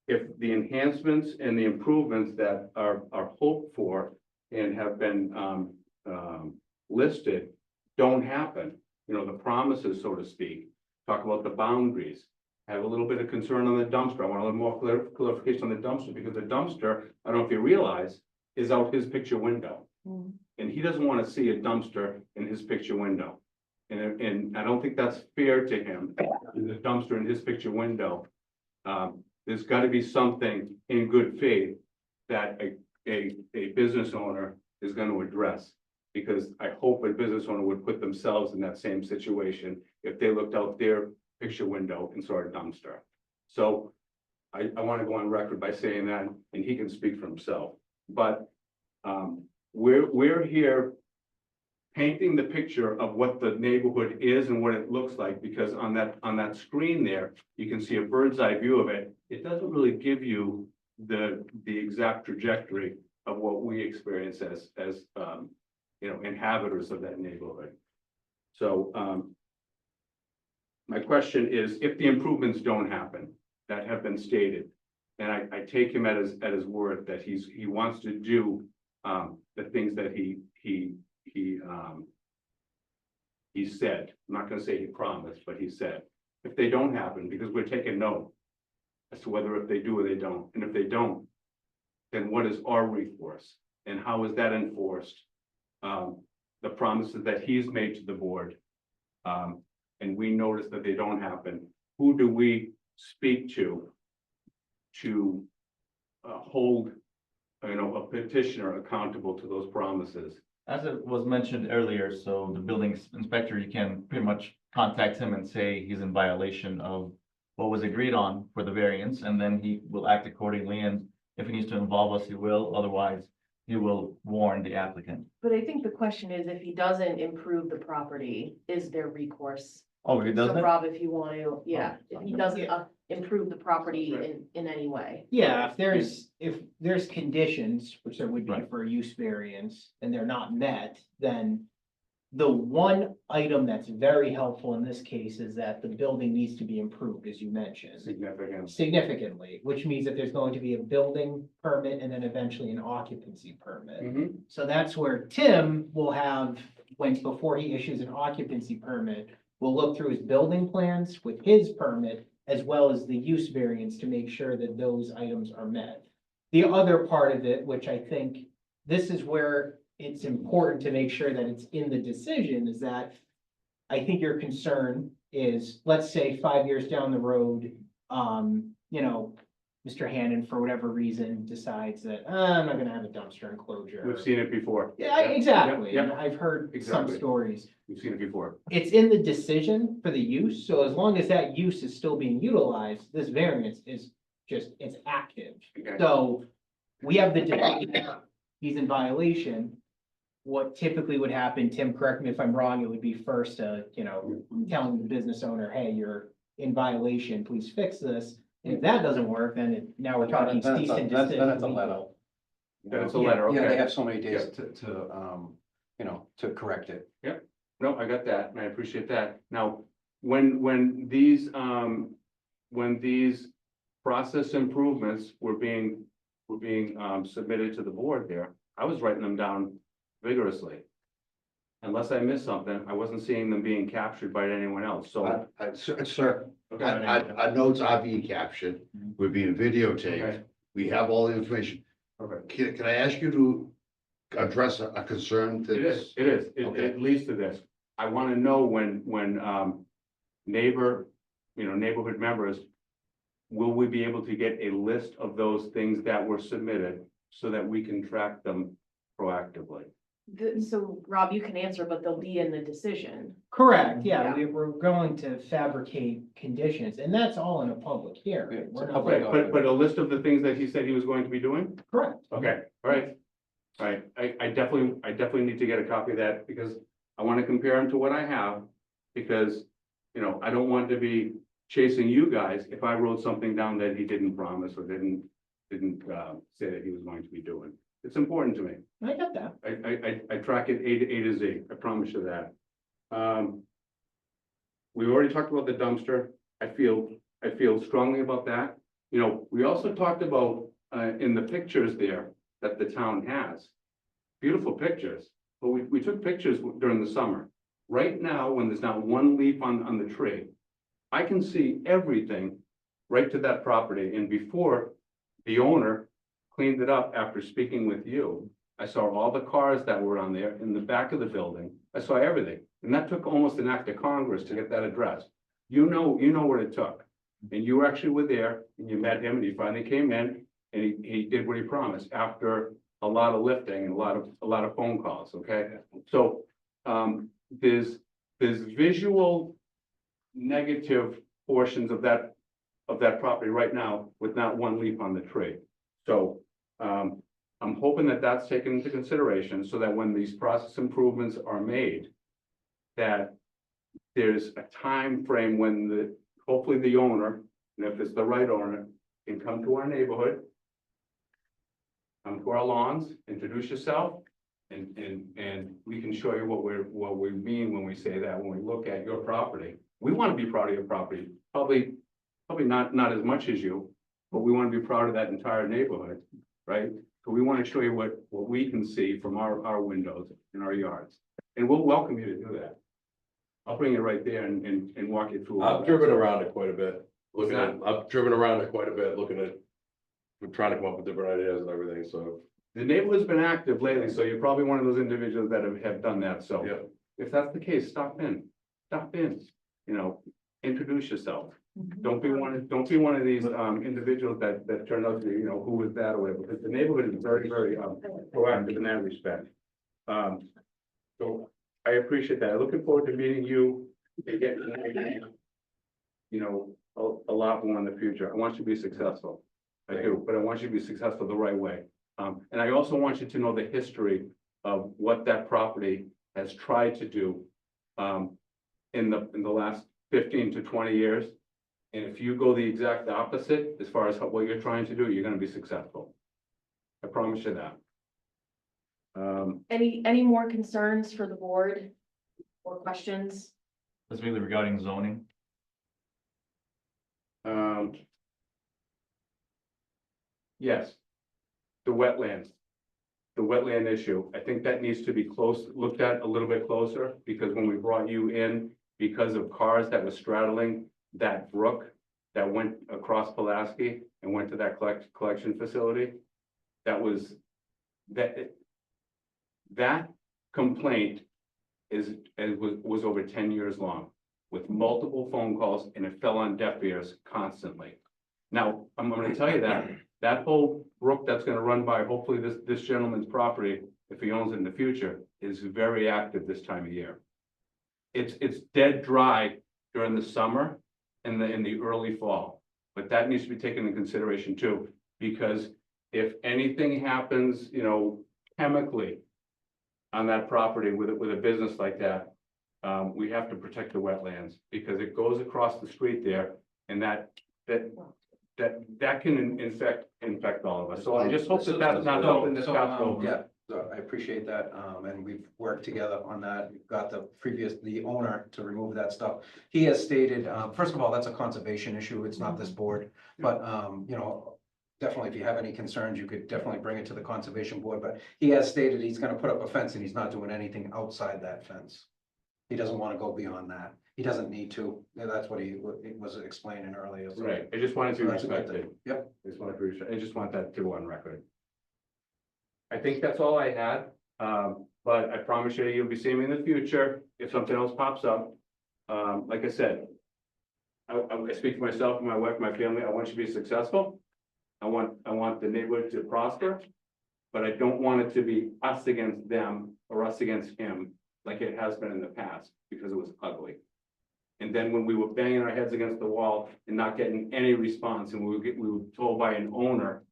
if the enhancements and the improvements that are hoped for and have been listed don't happen, the promises, so to speak, talk about the boundaries, have a little bit of concern on the dumpster. I want a little more clarification on the dumpster, because the dumpster, I don't know if you realize, is out his picture window. And he doesn't want to see a dumpster in his picture window. And I don't think that's fair to him, the dumpster in his picture window. There's got to be something in good faith that a business owner is going to address. Because I hope a business owner would put themselves in that same situation if they looked out their picture window and saw a dumpster. So I want to go on record by saying that, and he can speak for himself. But we're here painting the picture of what the neighborhood is and what it looks like, because on that screen there, you can see a bird's eye view of it. It doesn't really give you the exact trajectory of what we experience as inhabitants of that neighborhood. So my question is, if the improvements don't happen that have been stated, and I take him at his word that he wants to do the things that he said. I'm not going to say he promised, but he said, if they don't happen, because we're taking note as to whether if they do or they don't, and if they don't, then what is our recourse? And how is that enforced? The promises that he's made to the board. And we notice that they don't happen. Who do we speak to hold, a petitioner accountable to those promises?
As it was mentioned earlier, so the building inspector, you can pretty much contact him and say he's in violation of what was agreed on for the variance, and then he will act accordingly, and if he needs to involve us, he will, otherwise he will warn the applicant.
But I think the question is, if he doesn't improve the property, is there recourse?
Oh, he
So
doesn't?
Rob, if you want to, yeah, if he doesn't improve the property in any way.
Yeah, if there's conditions, which there would be
Right.
for a use variance, and they're not met, then the one item that's very helpful in this case is that the building needs to be improved, as you mentioned,
Significant.
significantly, which means that there's going to be a building permit and then eventually an occupancy permit.
Mhm.
So that's where Tim will have, before he issues an occupancy permit, will look through his building plans with his permit as well as the use variance to make sure that those items are met. The other part of it, which I think this is where it's important to make sure that it's in the decision, is that I think your concern is, let's say 5 years down the road, Mr. Hannon, for whatever reason, decides that, I'm not gonna have a dumpster enclosure.
We've seen it before.
Yeah, exactly.
Yeah,
And I've heard some
Exactly.
stories.
We've seen it before.
It's in the decision for the use, so as long as that use is still being utilized, this variance is it's active.
Okay.
So we have the decision, he's in violation. What typically would happen, Tim, correct me if I'm wrong, it would be first, telling the business owner, hey, you're in violation, please fix this. And if that doesn't work, now we're talking
Then it's
cease
a-
and
then
desist.
it's a letter.
Then it's a letter,
Yeah, they
okay.
have so many days to correct it.
No, I got that, and I appreciate that. Now, when these process improvements were being submitted to the board there, I was writing them down vigorously. Unless I missed something, I wasn't seeing them being captured by anyone else, so.
Sir,
Okay.
our notes are being captured, we're being videotaped,
Okay.
we have all the information.
Okay.
Can I ask you to address a concern
It
that's?
is, it is,
Okay.
it leads to this. I want to know when neighborhood members, will we be able to get a list of those things that were submitted so that we can track them proactively?
So Rob, you can answer, but they'll be in the decision.
Correct, yeah,
Yeah.
we're going to fabricate conditions, and that's all in a public hearing.
It's
We're
a
not-
public-
But a list of the things that he said he was going to be doing?
Correct.
Okay, all right. All right, I definitely need to get a copy of that because I want to compare them to what I have. Because, I don't want to be chasing you guys if I wrote something down that he didn't promise or didn't say that he was going to be doing. It's important to me.
I got that.
I track it A to Z, I promise you that. We already talked about the dumpster. I feel strongly about that. We also talked about, in the pictures there that the town has. Beautiful pictures, but we took pictures during the summer. Right now, when there's not one leaf on the tree, I can see everything right to that property. And before the owner cleaned it up after speaking with you, I saw all the cars that were on there in the back of the building. I saw everything. And that took almost an act of Congress to get that addressed. You know what it took. And you actually were there and you met him and he finally came in and he did what he promised after a lot of lifting and a lot of phone calls, okay? So, there's visual negative portions of that property right now with not one leaf on the tree. So, I'm hoping that that's taken into consideration so that when these process improvements are made, that there's a time frame when hopefully the owner, and if it's the right owner, can come to our neighborhood, come to our lawns, introduce yourself, and we can show you what we mean when we say that, when we look at your property. We want to be proud of your property, probably not as much as you, but we want to be proud of that entire neighborhood, right? So we want to show you what we can see from our windows in our yards, and we'll welcome you to do that. I'll bring you right there and walk you through. all
I've
that.
driven around it quite a bit,
What's
I've driven around it quite a bit, looking at we're trying to come up with different ideas and everything, so,
The neighborhood's been active lately, so you're probably one of those individuals that have done that, so.
yeah.
If that's the case, stop in, you know, introduce yourself. Don't be one of these, individuals that turn out to be, you know, who is that or whatever, because the neighborhood is very, very, proactive in that respect. So I appreciate that. Looking forward to meeting you and getting to know you, you know, a lot more in the future. I want you to be successful. I do, but I want you to be successful the right way. And I also want you to know the history of what that property has tried to do in the last 15 to 20 years. And if you go the exact opposite, as far as what you're trying to do, you're gonna be successful. I promise you that.
Any more concerns for the board or questions?
Specifically regarding zoning.
Yes. The wetlands. The wetland issue, I think that needs to be looked at a little bit closer, because when we brought you in, because of cars that were straddling that brook that went across Pulaski and went to that collection facility, that complaint was over 10 years long, with multiple phone calls, and it fell on deaf ears constantly. Now, I'm gonna tell you that whole brook that's gonna run by, hopefully this gentleman's property, if he owns it in the future, is very active this time of year. It's dead dry during the summer and in the early fall, but that needs to be taken into consideration too, because if anything happens, you know, chemically on that property with a business like that, we have to protect the wetlands, because it goes across the street there, and that can infect all of us. So I just hope that that's not something that's got over.
Yeah, so I appreciate that, and we've worked together on that. We've got the owner to remove that stuff. He has stated, first of all, that's a conservation issue, it's not this board, but, you know, definitely, if you have any concerns, you could definitely bring it to the conservation board, but he has stated he's gonna put up a fence and he's not doing anything outside that fence. He doesn't wanna go beyond that. He doesn't need to. Yeah, that's what he was explaining earlier. So-
Right, I just wanted to be
That's a good
respected.
thing. Yep.
I just want that to go on record. I think that's all I had, but I promise you, you'll be seeing me in the future if something else pops up. Like I said, I speak for myself, my wife, my family. I want you to be successful. I want the neighborhood to prosper, but I don't want it to be us against them or us against him like it has been in the past, because it was ugly. And then when we were banging our heads against the wall and not getting any response, and we were told by an owner,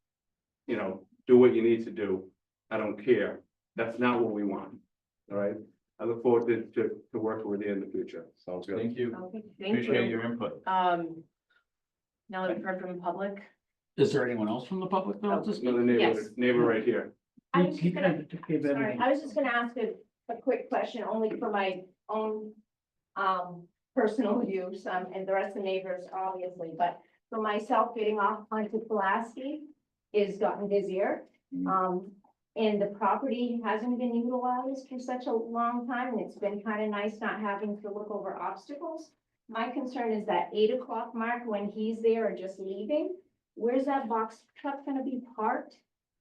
you know, do what you need to do. I don't care. That's not what we want. All right. I look forward to working with you in the future.
Sounds good.
Thank you.
Okay, thank
Appreciate
you.
your input.
Now that we've heard from the public.
Is there anyone else from the public though? at this point?
Another
Yes.
neighbor right here.
I was just gonna, sorry, I was just gonna ask a quick question, only for my own, personal use, and the rest of the neighbors, obviously, but for myself, getting off onto Pulaski is gotten busier. And the property hasn't been utilized for such a long time, and it's been kind of nice not having to look over obstacles. My concern is that 8 o'clock mark, when he's there or just leaving, where's that box truck gonna be parked?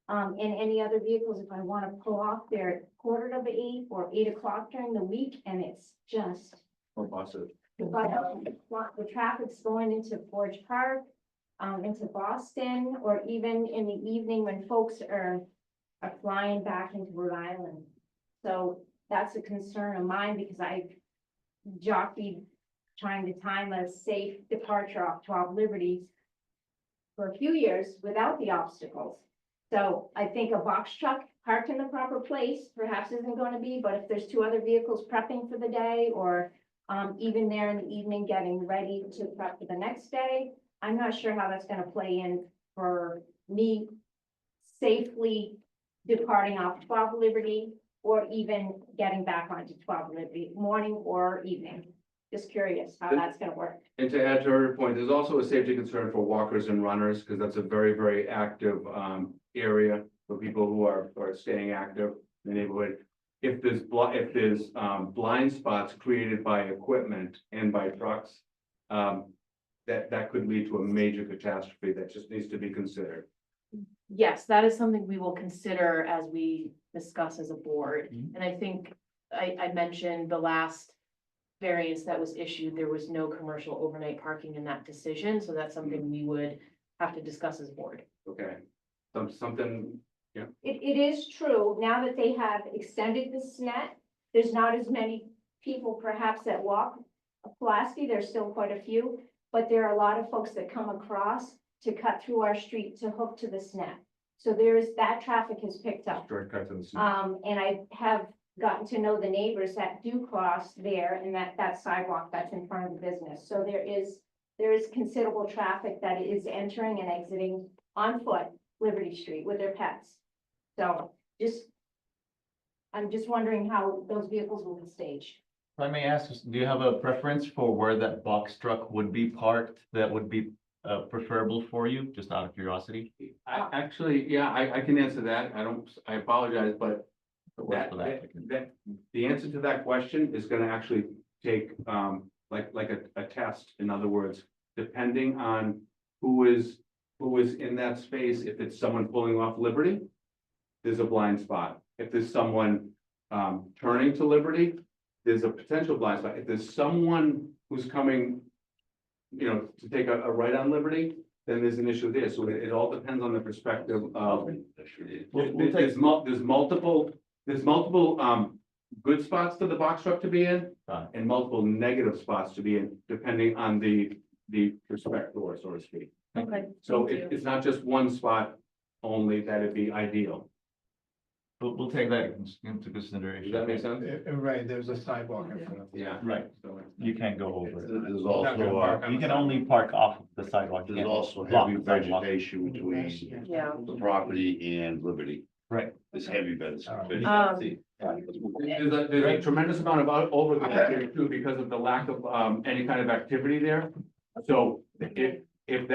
And any other vehicles, if I wanna pull off there at 7:45 or 8 o'clock during the week, and it's just.
Or buses.
The traffic's going into Forge Park, into Boston, or even in the evening when folks are flying back into Rhode Island. So that's a concern of mine, because I jockeyed trying to time a safe departure off 12 Liberties for a few years without the obstacles. So I think a box truck parked in the proper place perhaps isn't going to be, but if there's 2 other vehicles prepping for the day, or even there in the evening getting ready to prep for the next day, I'm not sure how that's going to play in for me safely departing off 12 Liberty, or even getting back onto 12 Liberty, morning or evening. Just curious how that's going to work.
And to add to her point, there's also a safety concern for walkers and runners, because that's a very, very active area for people who are staying active in the neighborhood. If there's blind spots created by equipment and by trucks, that could lead to a major catastrophe that just needs to be considered.
Yes, that is something we will consider as we discuss as a board.
Mhm.
And I think I mentioned the last variance that was issued, there was no commercial overnight parking in that decision, so that's something we would have to discuss as a board.
Okay, something,
It is true, now that they have extended the SNET, there's not as many people perhaps that walk Pulaski, there's still quite a few, but there are a lot of folks that come across to cut through our street to hook to the SNET. So that traffic has picked up.
shortcut to the.
And I have gotten to know the neighbors that do cross there and that sidewalk that's in front of the business. So there is considerable traffic that is entering and exiting on foot Liberty Street with their pets. So I'm just wondering how those vehicles will be staged.
Let me ask, do you have a preference for where that box truck would be parked that would be preferable for you, just out of curiosity?
Actually, yeah, I can answer that. I apologize, but
Works for the applicant.
the answer to that question is gonna actually take, like a test. In other words, depending on who is in that space, if it's someone pulling off Liberty, there's a blind spot. If there's someone, turning to Liberty, there's a potential blind spot. If there's someone who's coming, to take a right on Liberty, then there's an issue there. So it all depends on the perspective of. There's multiple good spots for the box truck to be in and multiple negative spots to be in, depending on the perspective, so to speak.
Okay.
So
thank you.
it's not just one spot only that'd be ideal.
We'll take that into consideration.
Does that make sense?
Right, there's a sidewalk in front of.
Yeah.
Right.
So
You can't go over it.
There's also,
You can only park off of the sidewalk. You
there's
can't
also
block
heavy
the sidewalk.
vegetation between
Yeah.
the property and Liberty.
Right.
There's heavy vegetation.
There's a tremendous amount of overgrowth there too, because of the lack of, any kind of activity there. So if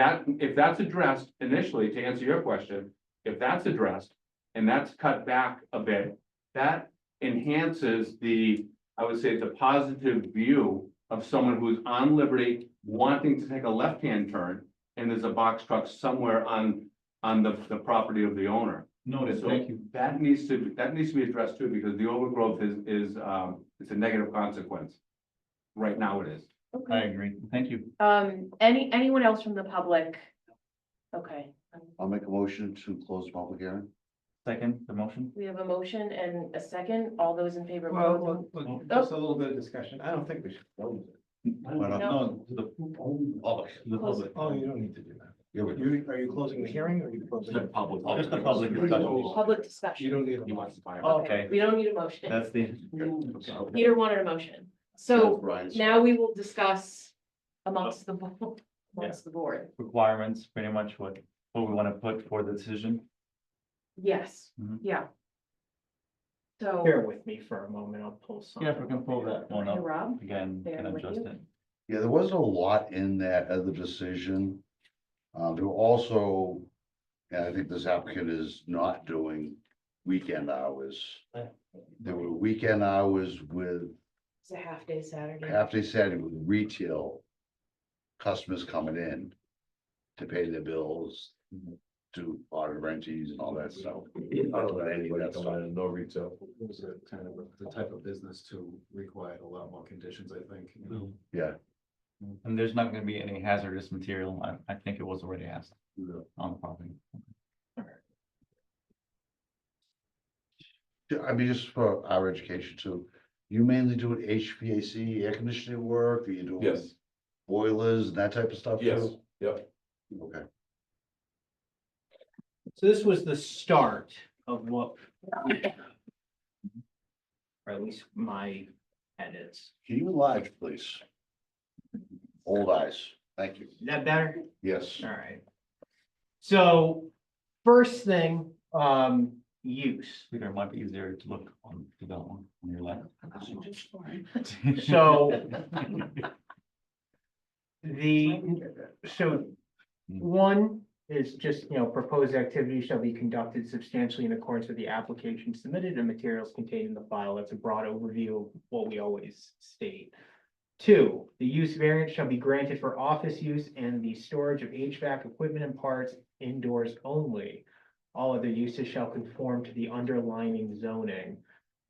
that's addressed initially, to answer your question, if that's addressed and that's cut back a bit, that enhances I would say, the positive view of someone who's on Liberty wanting to take a left-hand turn, and there's a box truck somewhere on the property of the owner.
Noted,
So
thank you.
that needs to be addressed too, because the overgrowth is it's a negative consequence. Right now it is.
I agree. Thank you.
Anyone else from the public? Okay,
I'll make a motion to close the public hearing.
Second, the motion?
we have a motion and a second. All those in favor? of
Well,
closing?
look, just a little bit of discussion. I don't think we should close it.
Why not?
No.
The
Public.
public.
Oh, you don't need to do that.
Yeah, we-
Are you closing the hearing or are you closing?
Just the public discussion.
Public
You
discussion.
don't need.
He wants to buy it.
Okay,
We don't need a motion.
that's the.
Peter wanted a motion. So
Brian's-
now we will discuss amongst the board.
Requirements, pretty much what we want to put for the decision.
Yes,
Mhm.
yeah. So.
Bear with me for a moment, I'll pull something.
Yeah, if we can pull that one
Hey,
up
Rob,
again,
There
and
with
adjust
you.
it.
Yeah, there wasn't a lot in that other decision. There were also, and I think this applicant is not doing weekend hours. There were weekend hours with
it's a half day Saturday.
half-day Saturday with retail customers coming in to pay their bills, do auto renties and all that stuff. I don't know any of that stuff.
No retail.
It was a kind of the type of business to require a lot more conditions, I think.
Yeah,
And there's not gonna be any hazardous material. I think it was already asked on the property.
I mean, just for our education too, you mainly doing HVAC, air conditioning work, or you doing?
Yes.
Boilers and that type of stuff too?
Yes, yep.
Okay.
So this was the start of what. Or at least my edits.
Can you enlarge, please? Old eyes, thank you.
Is that better?
Yes.
All right. So first thing, use.
Peter, it might be easier to look on that one on your left.
So one is just, proposed activity shall be conducted substantially in accordance with the application submitted and materials contained in the file. That's a broad overview of what we always state. 2, the use variance shall be granted for office use and the storage of HVAC equipment and parts indoors only. all other uses shall conform to the underlying zoning.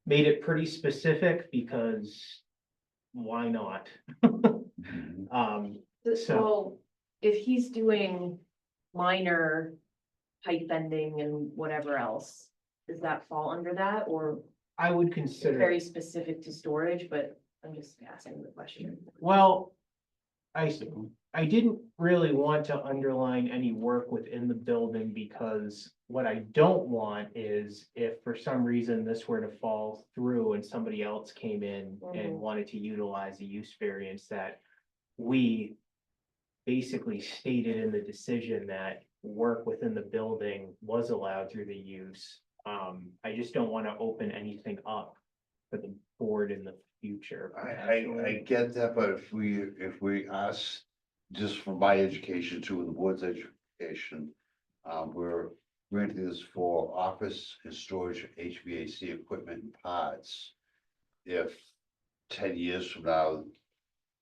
Made it pretty specific because why not? So-
So if he's doing minor height bending and whatever else, does that fall under that or
I would consider.
very specific to storage, but I'm just asking the question.
Well, I didn't really want to underline any work within the building because what I don't want is if for some reason this were to fall through and somebody else came in and
Mhm.
wanted to utilize a use variance that we basically stated in the decision that work within the building was allowed through the use. I just don't want to open anything up for the board in the future.
I get that, but if we ask, just for my education too, and the board's education, we're granting this for office and storage of HVAC equipment and parts. If 10 years from now,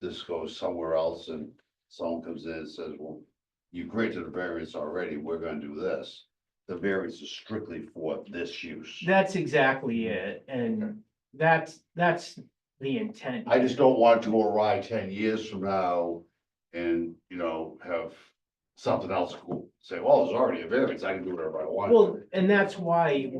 this goes somewhere else and someone comes in and says, well, you granted a variance already, we're gonna do this. The variance is strictly for this use.
That's exactly it, and that's the intent.
I just don't want to go awry 10 years from now and, have something else cool. Say, well, there's already a variance, I can do whatever I want.
Well, and that's why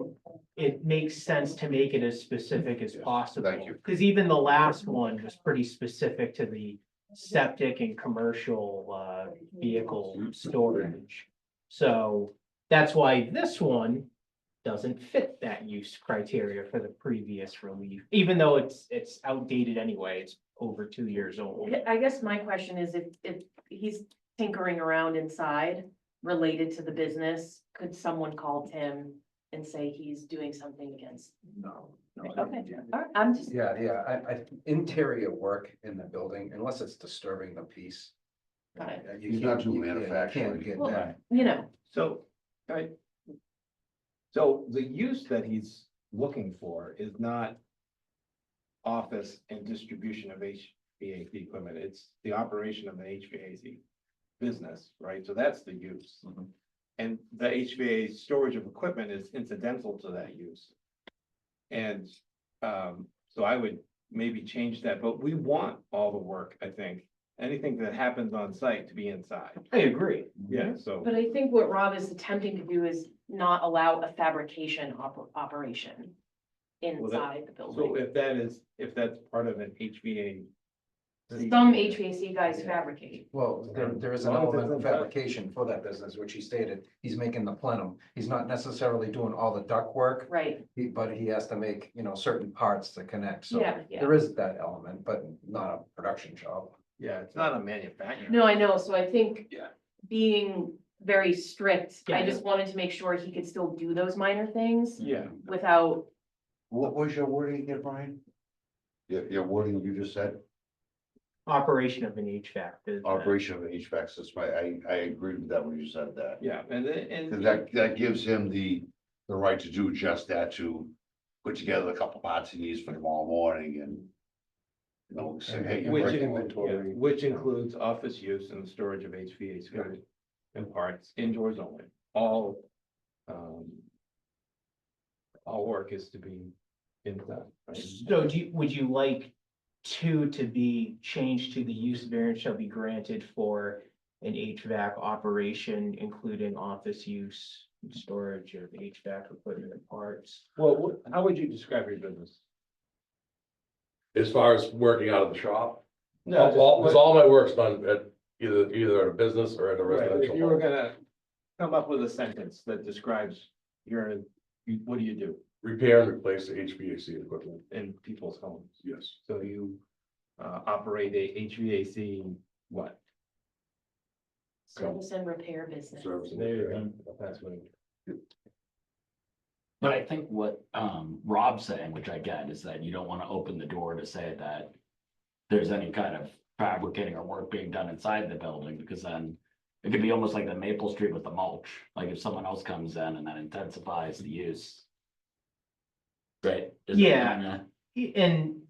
it makes sense to make it as specific as possible.
Thank you.
Because even the last one was pretty specific to the septic and commercial vehicle storage. So that's why this one doesn't fit that use criteria for the previous relief, even though it's outdated anyway, it's over 2 years old.
I guess my question is if he's tinkering around inside related to the business, could someone call Tim and say he's doing something against?
No.
Okay, all right, I'm just,
Yeah, interior work in the building, unless it's disturbing the peace.
Got it.
you
He's
can't-
not doing
you can't
manufacturing.
get
Well,
that.
So, right. So the use that he's looking for is not office and distribution of HVAC equipment, it's the operation of an HVAC business, right? So that's the use. And the HVAC storage of equipment is incidental to that use. And so I would maybe change that, but we want all the work, I think. Anything that happens on site to be inside.
I agree.
Yeah, so.
but I think what Rob is attempting to do is not allow a fabrication operation inside the
So
building.
if that's part of an HVA.
Some HVAC guys fabricate.
Well, there is an
As long as it's
element of
inside.
fabrication for that business, which he stated, he's making the plenum. He's not necessarily doing all the duct work,
Right,
but he has to make, certain parts to connect, so.
yeah.
There is that element, but not a production job.
Yeah, it's not a manufacturer.
No, I know, so I think
Yeah.
being very strict, I
Yeah.
just wanted to make sure he could still do those minor things
Yeah,
without,
What was your wording again, Brian? Your wording you just said,
Operation of an HVAC business.
operation of an HVAC system, I agree with that when you said that.
yeah, and
Cause that gives him the right to do just that, to put together a couple parts he needs for tomorrow morning and. Say, hey, you're
which,
breaking
which includes office use and storage of HVAC and parts, indoors only, all. All work is to be inside. right?
So would you like two to be changed to the use variance shall be granted for an HVAC operation, including office use, storage of HVAC equipment and parts?
Well, how would you describe your business?
As far as working out of the shop,
No,
because all my work's done at either at a business or at a
right,
residential.
if you were
home.
gonna come up with a sentence that describes what do you do
Repair and replace the HVAC equipment,
in people's homes?
yes.
So you operate a HVAC, what?
service and repair business.
Service and
There you
repair.
go, that's what.
But I think what Rob's saying, which I get, is that you don't want to open the door to say that there's any kind of fabricating or work being done inside the building, because then it could be almost like the Maple Street with the mulch, like if someone else comes in and then intensifies the use. Right? Is it
Yeah.
kinda-
And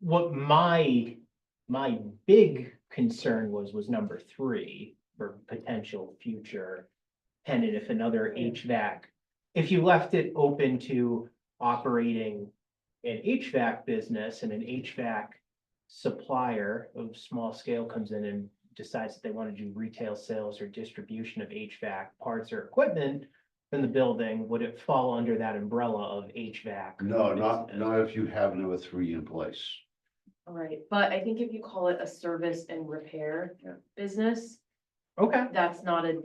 what my big concern was number 3 for potential future tenant, if another HVAC if you left it open to operating an HVAC business and an HVAC supplier of small scale comes in and decides that they want to do retail sales or distribution of HVAC parts or equipment in the building, would it fall under that umbrella of HVAC?
No, not,
business?
not if you have number 3 in place.
All right, but I think if you call it a service and repair business,
Okay,
that's not a,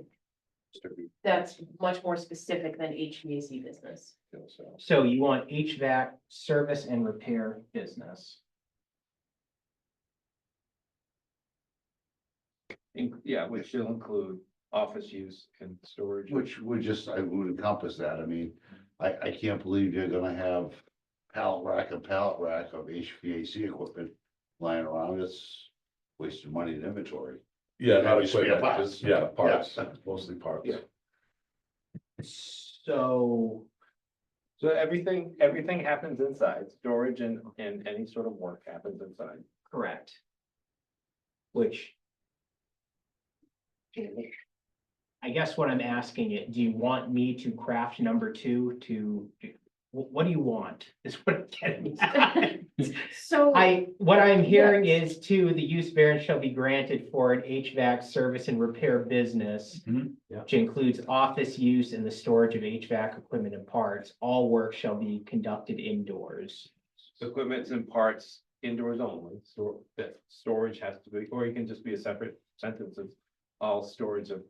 that's much more specific than HVAC business.
so you want HVAC service and repair business.
Yeah, which should include office use and storage.
Which would just, I would encompass that. I mean, I can't believe you're gonna have pallet rack and pallet rack of HVAC equipment lying around. It's wasting money in inventory.
Yeah, not
Maybe spare
equipment,
parts.
just, yeah, parts,
Yeah.
mostly parts.
Yeah.
So,
So everything happens inside, storage and any sort of work happens inside.
correct. Which. I guess what I'm asking it, do you want me to craft number 2 to, what do you want? Is what I'm getting at.
So.
What I'm hearing is the use variance shall be granted for an HVAC service and repair business.
Mhm.
Yeah.
Which includes office use and the storage of HVAC equipment and parts. All work shall be conducted indoors.
Equipment and parts indoors only, that storage has to be, or you can just be a separate sentence of all storage of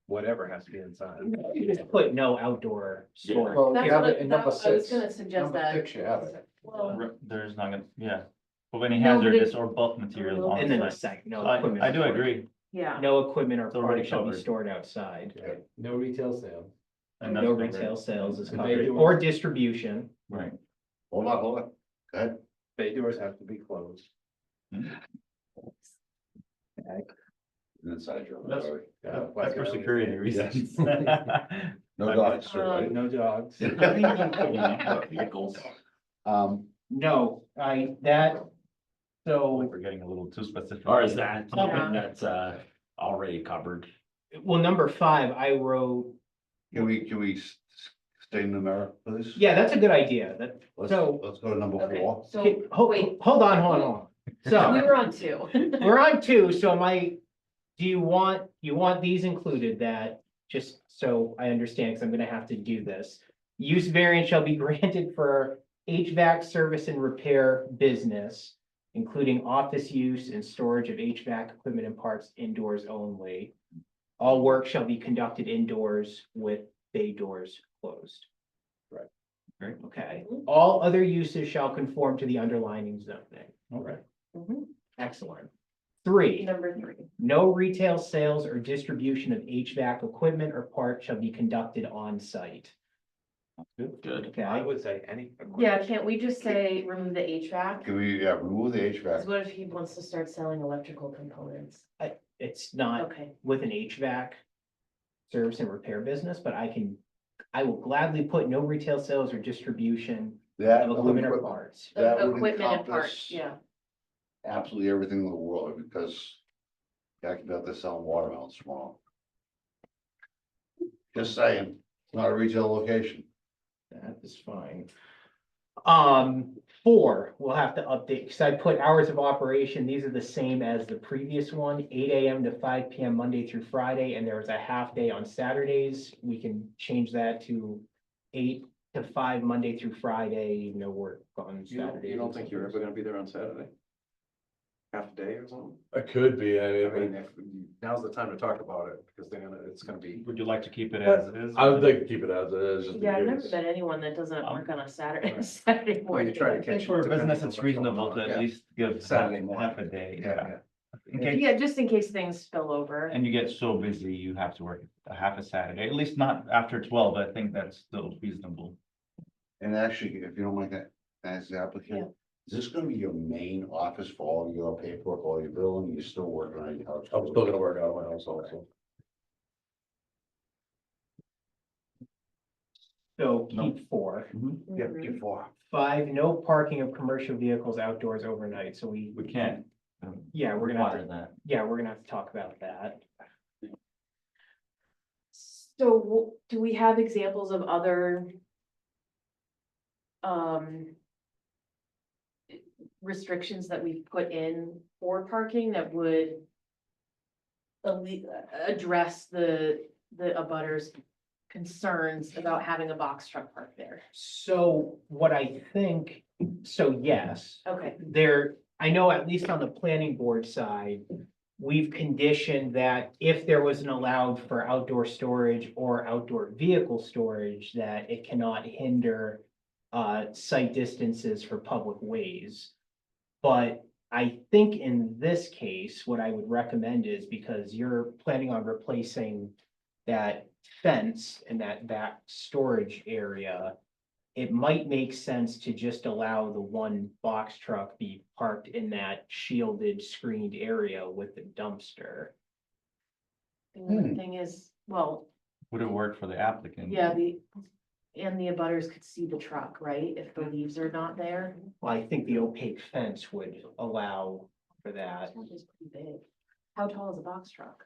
whatever has to be inside.
You just put no outdoor storage.
Well,
That's
you have
what
it in
that-
number
I was
6.
gonna suggest
Number
that.
6, you have it.
Well,
There's not gonna, yeah, of any
No, but
hazardous
it-
or bulk materials on
And then the
site.
second, no
I
equipment.
do
or
agree.
yeah,
No equipment or
It's already
parts shall be
covered.
stored outside.
No retail sale.
And that's
No
covered.
retail sales is
And
covered,
they do-
or distribution.
Right.
Hold on. Go ahead.
Bay doors have to be closed.
Inside your.
That's-
sorry.
Yeah,
That's for security reasons.
No dogs, sir, right?
No dogs.
Vehicles.
No, so,
We're getting a little too specific.
Or is that
Yeah.
something that's already covered?
well, number 5, I wrote,
Can we stay in the mirror, please?
yeah, that's a good idea,
Let's
so.
go to number
okay,
4.
so,
Hold on.
we
So,
were on 2.
we're on 2, so do you want these included that, just so I understand, because I'm gonna have to do this. Use variance shall be granted for HVAC service and repair business, including office use and storage of HVAC equipment and parts indoors only. All work shall be conducted indoors with bay doors closed.
Right.
Great.
Okay, all other uses shall conform to the underlying zoning.
Okay.
Mhm.
Excellent. 3,
Number 3.
no retail sales or distribution of HVAC equipment or parts shall be conducted on site.
Good.
Okay,
I would say any.
Yeah, can't we just say remove the HVAC?
Can we, remove the
Because
HVAC?
what if he wants to start selling electrical components?
it's not
Okay,
with an HVAC service and repair business, but I will gladly put no retail sales or distribution
That
of
would
equipment or
equip-
parts.
That would
equipment and
encompass-
parts, yeah.
absolutely everything in the world, because I can bet they're selling watermelons tomorrow. Just saying, it's not a retail location.
That is fine. 4, we'll have to update, because I put hours of operation, these are the same as the previous one, 8 AM to 5 PM Monday through Friday, and there was a half day on Saturdays. We can change that to 8 to 5 Monday through Friday, no work on Saturdays.
You don't think you're ever gonna be there on Saturday? Half a day or something?
I could be,
I mean, now's the time to talk about it, because it's gonna be.
Would you like to keep it as is?
I would like to keep it as it is. just in
Yeah, I've never
case.
met anyone that doesn't work on a Saturday,
Right.
Saturday
Well,
morning.
you try to
I think
catch.
for a
depending
business,
on
it's
what's going
reasonable
on,
to at
yeah.
least give
Saturday
half
morning.
a day.
Yeah.
In case-
Yeah, just in case things spill over.
And you get so busy, you have to work a half a Saturday, at least not after 12. I think that's still reasonable.
And actually, if you don't mind that, as the applicant, is this gonna be your main office for all your paperwork, all your billing, you're still working on your house?
I'm still gonna work out of my house also.
So keep 4.
Yeah,
Mhm.
before.
5, no parking of commercial vehicles outdoors overnight, so
We can't.
yeah, we're gonna have to
Require that.
Yeah, we're gonna have to talk about that.
So do we have examples of other restrictions that we've put in for parking that would address the abutters concerns about having a box truck parked there?
So what I think, so yes,
Okay,
there, I know at least on the planning board side, we've conditioned that if there was an allowed for outdoor storage or outdoor vehicle storage, that it cannot hinder site distances for public ways. But I think in this case, what I would recommend is because you're planning on replacing that fence in that back storage area, it might make sense to just allow the one box truck be parked in that shielded, screened area with the dumpster.
and the thing is, well,
Would it work for the applicant?
yeah, the abutters could see the truck, right, if the leaves are not there.
Well, I think the opaque fence would allow for that.
Truck is pretty big. How tall is a box truck?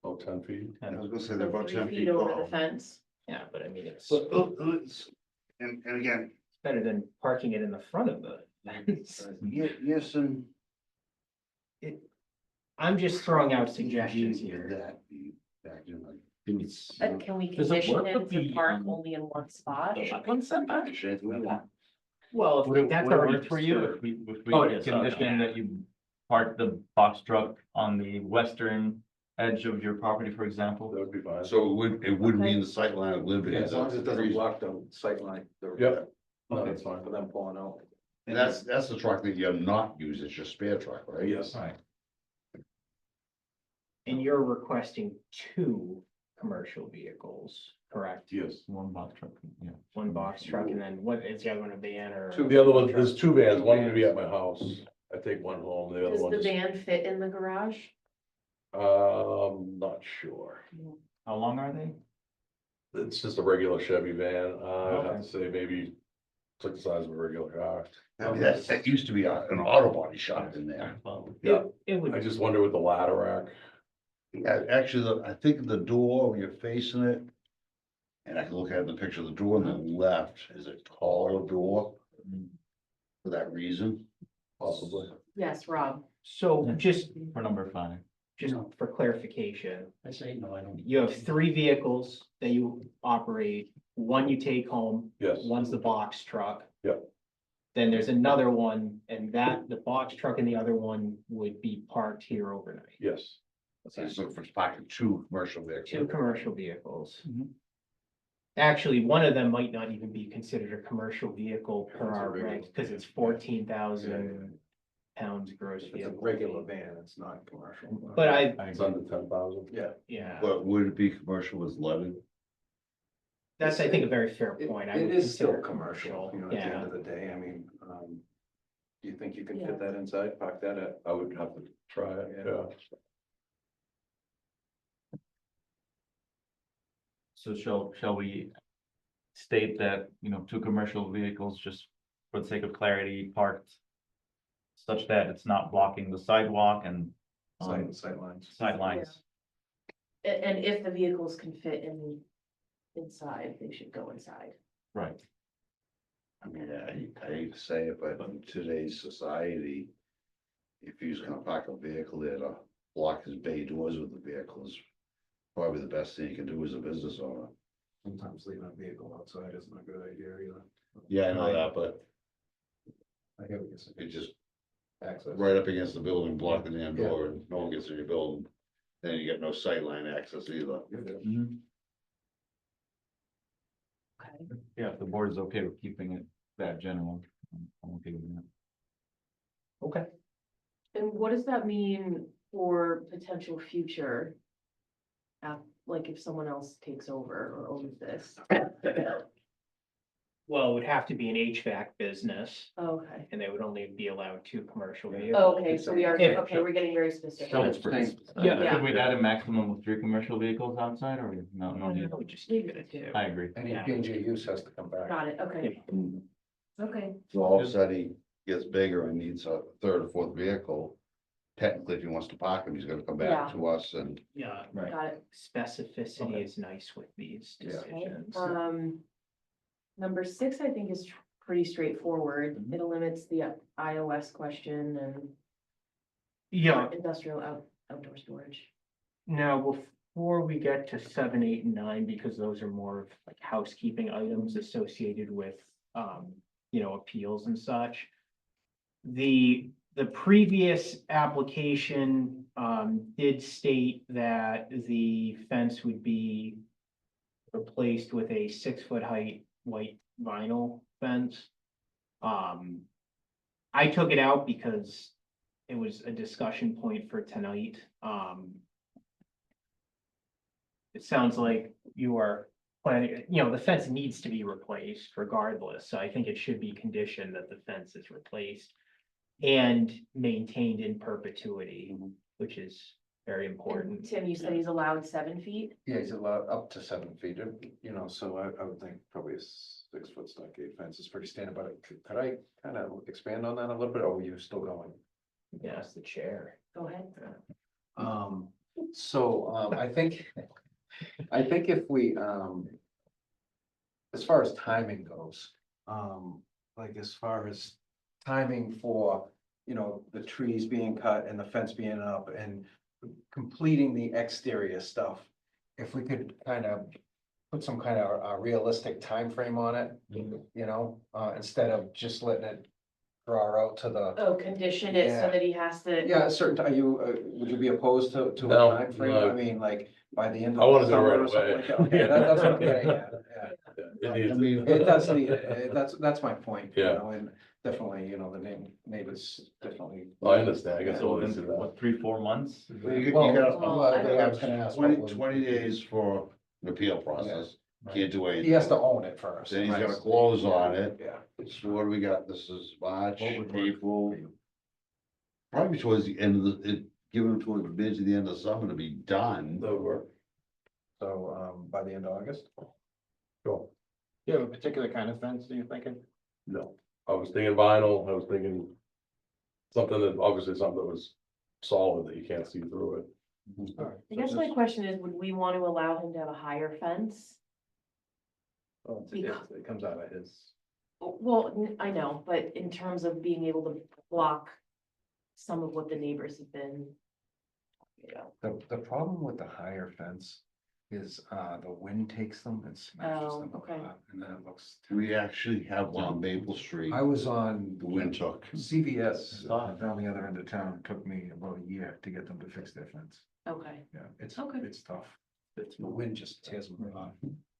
Oh, 10 feet.
I was gonna say they're
So
about
3
10
feet
feet
over
tall.
the fence.
Yeah, but I mean, it's
And again,
better than parking it in the front of the fence.
yes, and.
I'm just throwing out suggestions here.
That be back in like.
Can we
Does it
condition
work
it
with
to
the,
park only in one spot?
One setback?
Well,
Would it,
if that's
would it
already
work for you
disturbed.
if we
Oh, it is,
condition that you park the box truck on the western edge of your property, for example?
That would be fine.
So it would mean the sightline of Liberty.
As long as it doesn't block the sightline.
Yep. No, that's fine.
For them pulling out.
And that's the truck that you're not using, it's your spare truck, right?
Yes.
Right.
And you're requesting 2 commercial vehicles, correct?
Yes.
One box truck, yeah.
One box truck and then what is the other one, a van or?
The other one, there's 2 vans, one would be at my house. I take one home, the other
Does
one
the
is,
van fit in the garage?
not sure.
How long are they?
It's just a regular Chevy van. I'd
Okay.
have to say maybe it's like the size of a regular car.
I mean, that used to be an auto body shop in there.
Yeah,
It would.
I just wonder with the ladder rack.
Yeah, actually, I think the door, when you're facing it. And I can look at the picture, the door on the left is a taller door. For that reason.
Possibly.
Yes, Rob.
So just
For number 5.
for clarification,
I say no, I don't.
you have 3 vehicles that you operate, one you take home,
Yes.
one's the box truck.
Yep.
Then there's another one, and the box truck and the other one would be parked here overnight.
Yes.
So it's looking for parking 2 commercial vehicles.
2 commercial vehicles.
Mhm.
Actually, one of them might not even be considered a commercial vehicle per
It's a
our
regular
regs, because it's
van.
14,000 pounds gross
It's a
vehicle.
regular van, it's not commercial.
But I,
It's under 10,000.
Yeah.
yeah,
But would it be commercial with leaded?
that's, I think, a very fair
It
point. I
it
would
is still
consider
commercial, you know, at the
Yeah.
end of the day, I mean, do you think you can
Yeah.
fit that inside, park that at?
I would have to try it,
Yeah.
yeah.
So shall we state that, 2 commercial vehicles, just for the sake of clarity, parked such that it's not blocking the sidewalk and
Sightlines.
sidelines?
And if the vehicles can fit inside, they should go inside.
Right.
I mean, I hate to say it, but in today's society. If he's gonna park a vehicle there to block his bay doors with the vehicles. Probably the best thing you can do as a business owner.
Sometimes leaving a vehicle outside isn't a good idea either.
Yeah, I know that, but
I get what you're saying.
it just
Access.
right up against the building, blocking the end door, and no one gets in your building. Then you get no sightline access either.
Mhm.
Okay.
Yeah, if the board is okay with keeping it that general, I'm okay with that.
Okay.
And what does that mean for potential future? Like if someone else takes over or owns this?
Well, it would have to be an HVAC business,
Okay.
and they would only be allowed 2 commercial vehicles.
Okay, so we are,
If-
okay, we're getting very specific.
Yeah.
Should we add a maximum of 3 commercial vehicles outside or no need?
I would just keep it at 2.
I agree.
Any
Yeah.
PNG use has to come back.
Got it, okay. Okay,
So all of a sudden he gets bigger and needs a 3rd or 4th vehicle. technically, if he wants to park him, he's gonna come
Yeah.
back to us and.
Yeah,
Right.
Got it.
specificity is nice with these
Yeah.
decisions.
Number 6, I think is pretty straightforward.
Mhm.
It limits the iOS question and
Yeah,
industrial outdoor storage.
now before we get to 7, 8, and 9, because those are more of like housekeeping items associated with, appeals and such. The previous application, did state that the fence would be replaced with a 6-foot height white vinyl fence. I took it out because it was a discussion point for tonight. It sounds like you are planning, the fence needs to be replaced regardless, so I think it should be conditioned that the fence is replaced and maintained in perpetuity, which is very
And
important.
Tim, you said he's allowed 7 feet?
Yeah, he's allowed up to 7 feet, so I would think probably a 6-foot stockade fence is pretty standard, but could I kind of expand on that a little bit, or were you still going?
Yes, the chair.
Go ahead.
I think if we, as far as timing goes, like as far as timing for, the trees being cut and the fence being up and completing the exterior stuff, if we could kind of put some kind of a realistic time frame on it, instead of just letting it draw out to the.
Oh, condition it so
Yeah.
that he has to.
Yeah, a certain, would you be opposed to
No,
a time frame?
no.
I mean, like, by the end
I
of
wanna
the
do it
summer
right
or something
away.
like that? Okay, that's what I'm getting at, yeah.
It needs-
It does need, that's my point,
Yeah.
and definitely, the neighbors definitely.
I understand, I guess
So
all
within,
this is that.
what, 3-4 months?
Well, you
Well,
got-
Well,
I
I
was gonna ask.
20 days for an appeal process, can't do anything.
He has to own it first.
Then he's
right?
gonna close on it,
Yeah.
so what do we got, this is March,
What would work
April.
for you?
Probably towards the end of giving them towards the bids at the end of summer to be done.
That would work.
So, by the end of August?
Sure.
You have a particular kind of fence, are you thinking?
No, I was thinking vinyl, I was thinking something that, obviously something that was solid that you can't see through it.
I guess my question is, would we want to allow him to have a higher fence?
It comes out of his.
Well, I know, but in terms of being able to block some of what the neighbors have been.
The problem with the higher fence is, the wind takes them and smashes
Oh,
them
okay.
apart, and then it looks.
We actually have one on Maple Street,
I was on.
the wind took.
CVS, down the other end of town, took me about a year to get them to fix their fence.
Okay,
Yeah, it's
Okay.
tough. The wind just tears them apart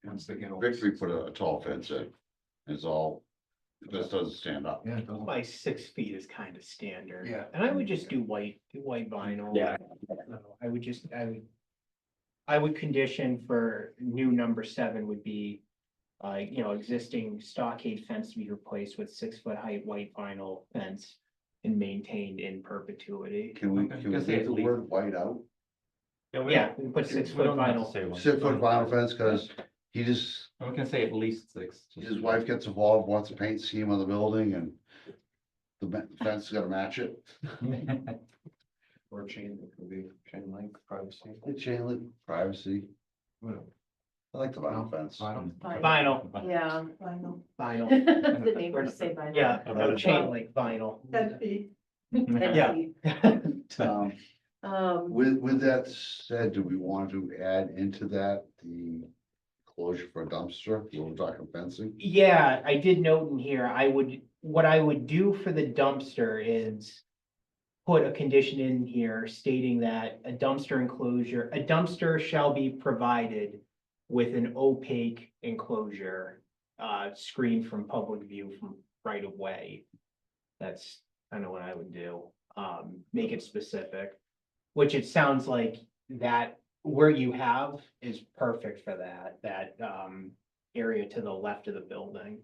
once they get over.
Victory put a tall fence in, it's all, it just doesn't stand up.
Yeah, it doesn't.
By 6 feet is kind of standard.
Yeah.
And I would just do white vinyl.
Yeah.
No, I would condition for new number 7 would be, existing stockade fence to be replaced with 6-foot height white vinyl fence and maintained in perpetuity.
Can we
Just say
take
at
the
least.
word white out?
Yeah, we put 6-foot
don't have to
vinyl.
say one.
6-foot vinyl fence, cause he just,
We can say at least 6. just-
his wife gets involved, wants a paint scheme on the building and the fence is gonna match it.
Or chain, it could be chain link privacy.
The chain link privacy,
Well,
I like the vinyl fence.
vinyl.
fine,
Vinyl,
yeah.
Vinyl,
vinyl,
The neighbors say vinyl.
yeah,
Okay.
chain link vinyl.
10 feet.
Yeah.
With that said, do we want to add into that the closure for a dumpster? We're talking fencing.
Yeah, I did note in here, what I would do for the dumpster is put a condition in here stating that a dumpster shall be provided with an opaque enclosure, screened from public view from right of way. That's kind of what I would do, make it specific, which it sounds like that where you have is perfect for that area to the left of the building.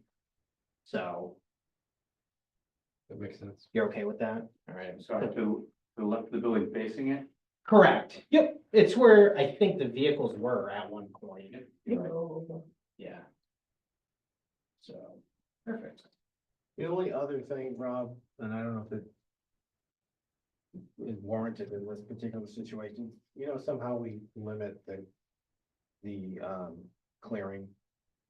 So
That makes sense.
you're okay with that? All right.
Sorry, to the left of the building facing it?
Correct. Yep. It's where I think the vehicles were at one point. Yeah. So, perfect.
The only other thing, Rob, and I don't know if it is warranted in this particular situation. You know, somehow we limit the clearing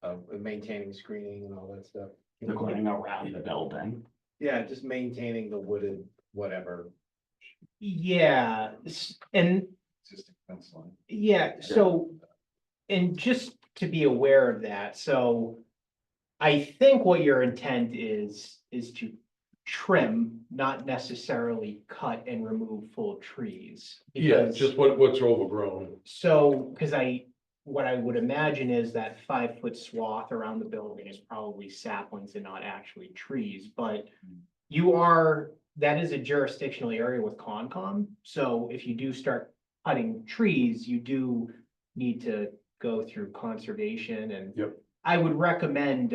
of maintaining screening and all that stuff.
The clearing around the building.
Yeah, just maintaining the wooded, whatever.
Yeah, and
Existing fence line.
yeah, so, and just to be aware of that, so I think what your intent is to trim, not necessarily cut and remove full trees.
Yeah,
because-
just what's overgrown.
So, because what I would imagine is that 5 foot swath around the building is probably saplings and not actually trees, but that is a jurisdictional area with Concom, so if you do start cutting trees, you do need to go through conservation and.
Yep.
I would recommend,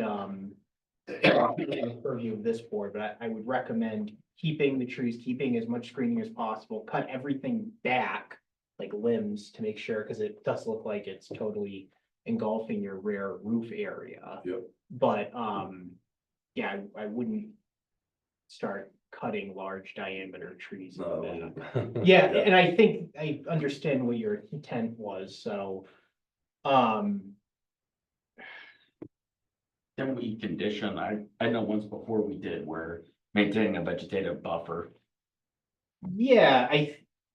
purview of this board, but I would recommend keeping the trees, keeping as much screening as possible, cut everything back, like limbs, to make sure, because it does look like it's totally engulfing your rear roof area.
Yep.
But, yeah, I wouldn't start cutting large diameter trees. in the back. Yeah, and I think I understand what your intent was, so,
Then we condition, I know once before we did, we're maintaining a vegetative buffer.
yeah,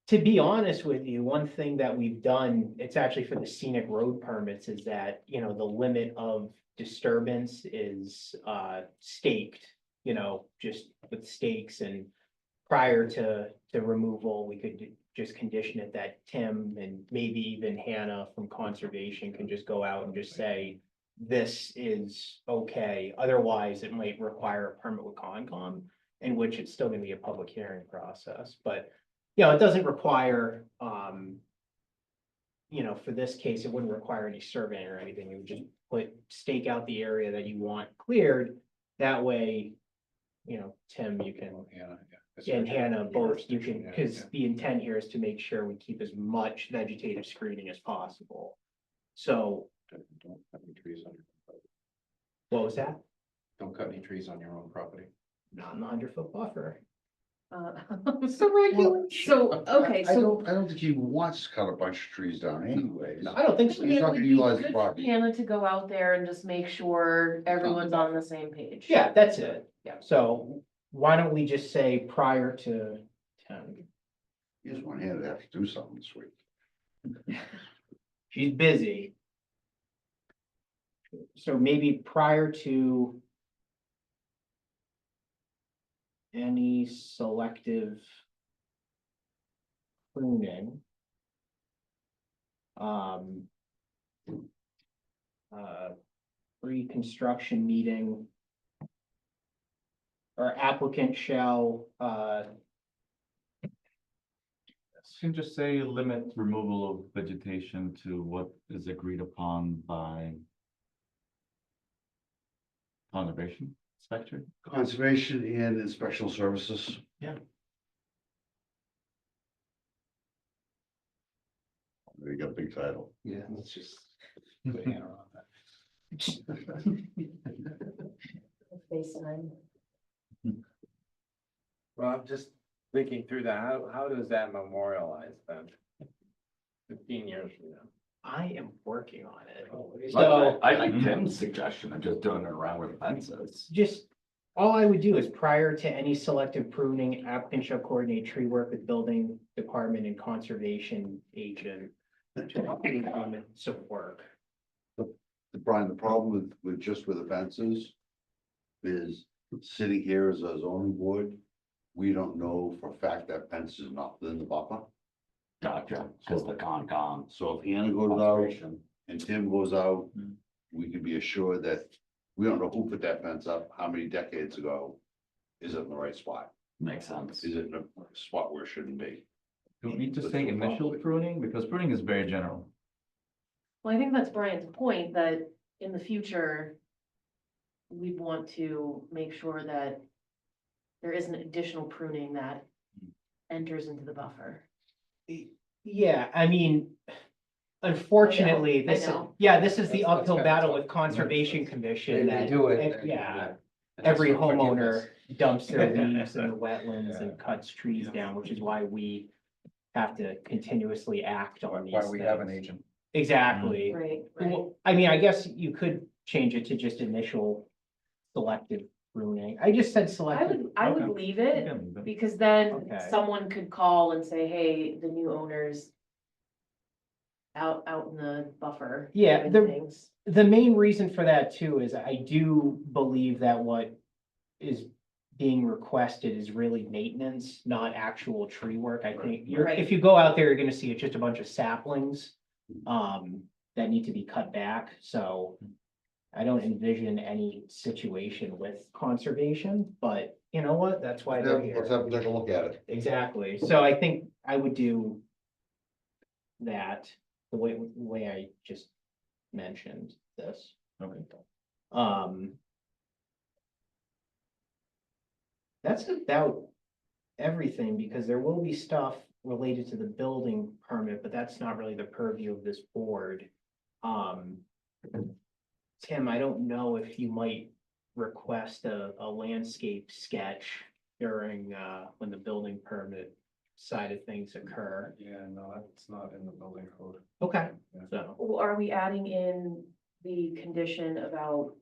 to be honest with you, one thing that we've done, it's actually for the scenic road permits, is that, the limit of disturbance is staked, just with stakes, and prior to the removal, we could just condition it that Tim and maybe even Hannah from conservation can just go out and just say, this is okay, otherwise it might require a permit with Concom, in which it's still gonna be a public hearing process, but, it doesn't require, for this case, it wouldn't require any surveying or anything, you would just stake out the area that you want cleared, that way, Tim, you can, and Hannah, both, you can, because the intent here is to make sure we keep as much vegetative screening as possible. So,
Don't cut any trees on your property.
what was that?
Don't cut any trees on your own property.
Not in the 100-foot buffer.
So, okay, so.
I don't think he wants to cut a bunch of trees down anyways.
I don't think so.
He's
It
not
would
gonna
be
utilize the
good for
property.
Hannah to go out there and just make sure everyone's on the same page.
Yeah, that's it.
Yeah.
So why don't we just say prior to 10?
He just want Hannah to have to do something this week.
She's busy. So maybe prior to any selective pruning. Pre-construction meeting. Or applicant shall,
You can just say limit removal of vegetation to what is agreed upon by conservation inspector.
Conservation and inspectional services.
Yeah.
They got a big title.
Yeah, let's just put Hannah on that.
FaceTime.
Well, I'm just thinking through that, how does that memorialize then? 15 years from now.
I am working on it.
So
So
I like Tim's suggestion of just doing it around where the fence is.
just, all I would do is prior to any selective pruning, applicant shall coordinate tree work with building department and conservation agent to support.
Brian, the problem with just with the fences is sitting here as a zoning board, we don't know for a fact that fence is not within the buffer.
Gotcha, because the Concom.
So if Hannah goes out and Tim goes out, we can be assured that we don't know who put that fence up, how many decades ago. Is it in the right spot?
Makes sense.
Is it in a spot where it shouldn't be?
Do we need to say initial pruning? Because pruning is very general.
Well, I think that's Brian's point, that in the future, we'd want to make sure that there isn't additional pruning that enters into the buffer.
Yeah, I mean, unfortunately,
I
this is,
know.
this is the
That's
uphill
kinda
battle
tough.
with Conservation Commission
They
that,
do it.
yeah, every homeowner, dumps their leaves in the wetlands and cuts trees down, which is why we have to continuously act on these
Why we have an
things.
agent.
Exactly.
Right, right.
Well, I mean, I guess you could change it to just initial selective pruning. I just said selective.
I would
Okay.
leave it,
Yeah,
because then
Okay.
someone could call and say, hey, the new owner's out in the buffer.
Yeah,
doing things.
The main reason for that too is I do believe that what is being requested is really maintenance, not actual tree work. I think
Right.
if you go out there, you're gonna see it's just a bunch of saplings that need to be cut back, so I don't envision any situation with conservation, but you know what? That's why they're
Let's
here.
have, take a look at it.
Exactly. So I think I would do that the way I just mentioned this.
Okay.
That's about everything, because there will be stuff related to the building permit, but that's not really the purview of this board. Tim, I don't know if you might request a landscape sketch during, when the building permit side of things occur.
Yeah, no, it's not in the building code.
Okay, so,
Well, are we adding in the condition about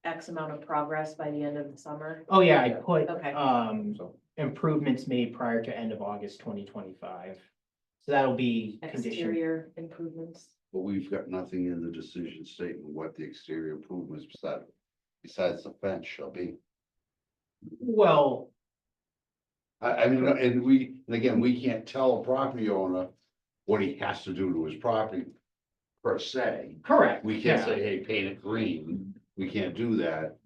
X amount of progress by the end of the summer?
oh yeah, I put,
Okay.
So,
improvements made prior to end of August 2025. So that'll be condition.
Exterior improvements.
But we've got nothing in the decision statement what the exterior improvements besides the fence shall be.
Well,
I mean, and again, we can't tell a property owner what he has to do to his property per se.
correct.
We can't
yeah.
say, hey, paint it green. We can't do that.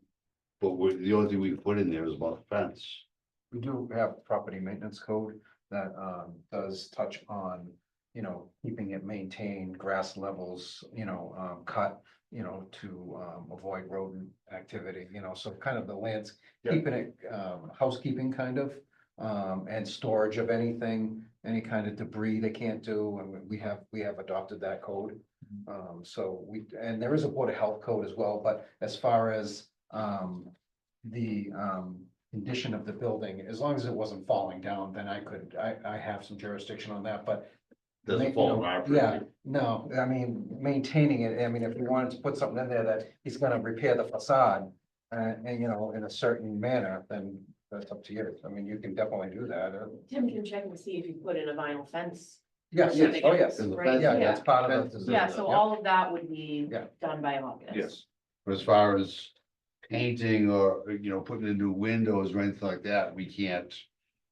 But the only thing we can put in there is about the fence.
we do have property maintenance code that does touch on, you know, keeping it maintained, grass levels, you know, cut, you know, to avoid rodent activity, you know, so kind of the lands,
Yeah.
keeping it housekeeping kind of, and storage of anything, any kind of debris they can't do, and we have adopted that code. So and there is a Board of Health code as well, but as far as the condition of the building, as long as it wasn't falling down, then I have some jurisdiction on that, but.
Doesn't
you
fall
know,
on our
Yeah,
purview.
no, I mean, maintaining it, I mean, if we wanted to put something in there that he's gonna repair the facade. And you know, in a certain manner, then that's up to you. I mean, you can definitely do that.
Tim can check and see if you put in a vinyl fence.
Yes, yes, oh, yes.
And the
Right,
fence-
Yeah,
yeah.
that's part of the.
Yeah, so
Yep.
all of that would be
Yeah.
done by August.
Yes. But as far as painting or, you know, putting in new windows or anything like that, we can't,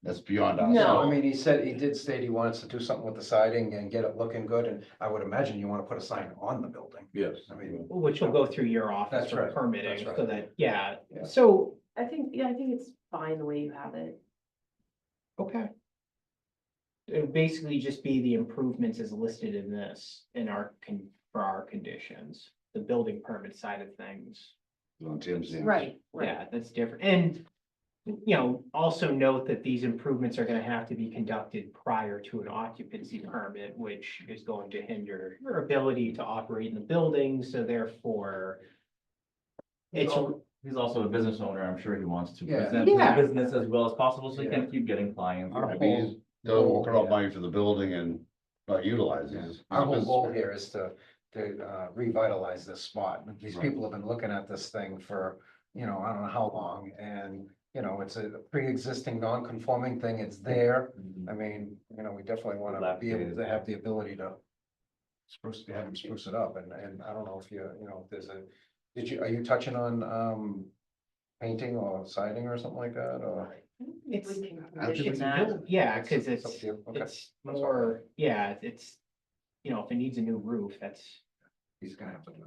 that's beyond us.
No, I mean, he did state he wants to do something with the siding and get it looking good, and I would imagine you wanna put a sign on the building.
Yes.
I mean,
Which will go through your office
That's
for
right,
permitting,
that's right.
so that, yeah,
Yeah.
so,
I think it's fine the way you have it.
okay. It would basically just be the improvements as listed in this, for our conditions, the building permit side of things.
On Tim's end.
Right.
Yeah, that's different, and, you know, also note that these improvements are gonna have to be conducted prior to an occupancy permit, which is going to hinder your ability to operate in the building, so therefore. It's,
He's also a business owner. I'm sure he wants to
Yeah.
present his
Yeah.
business as well as possible, so he can keep getting clients.
Our
I mean, he's
whole
working out
goal,
money for the building and not utilizing it.
Our whole goal here is to revitalize this spot. These
Right.
people have been looking at this thing for, you know, I don't know how long, and, you know, it's a pre-existing non-conforming thing, it's there. I mean, you know, we definitely wanna be able to have the ability to have them spruce it up, and I don't know if you know, if there's are you touching on, painting or siding or something like that, or?
it's,
We can
I think we
condition
can
that.
yeah,
It's-
cause
it's up to you. Okay.
it's more, yeah, it's, you know, if it needs a new roof, that's,
He's gonna have to do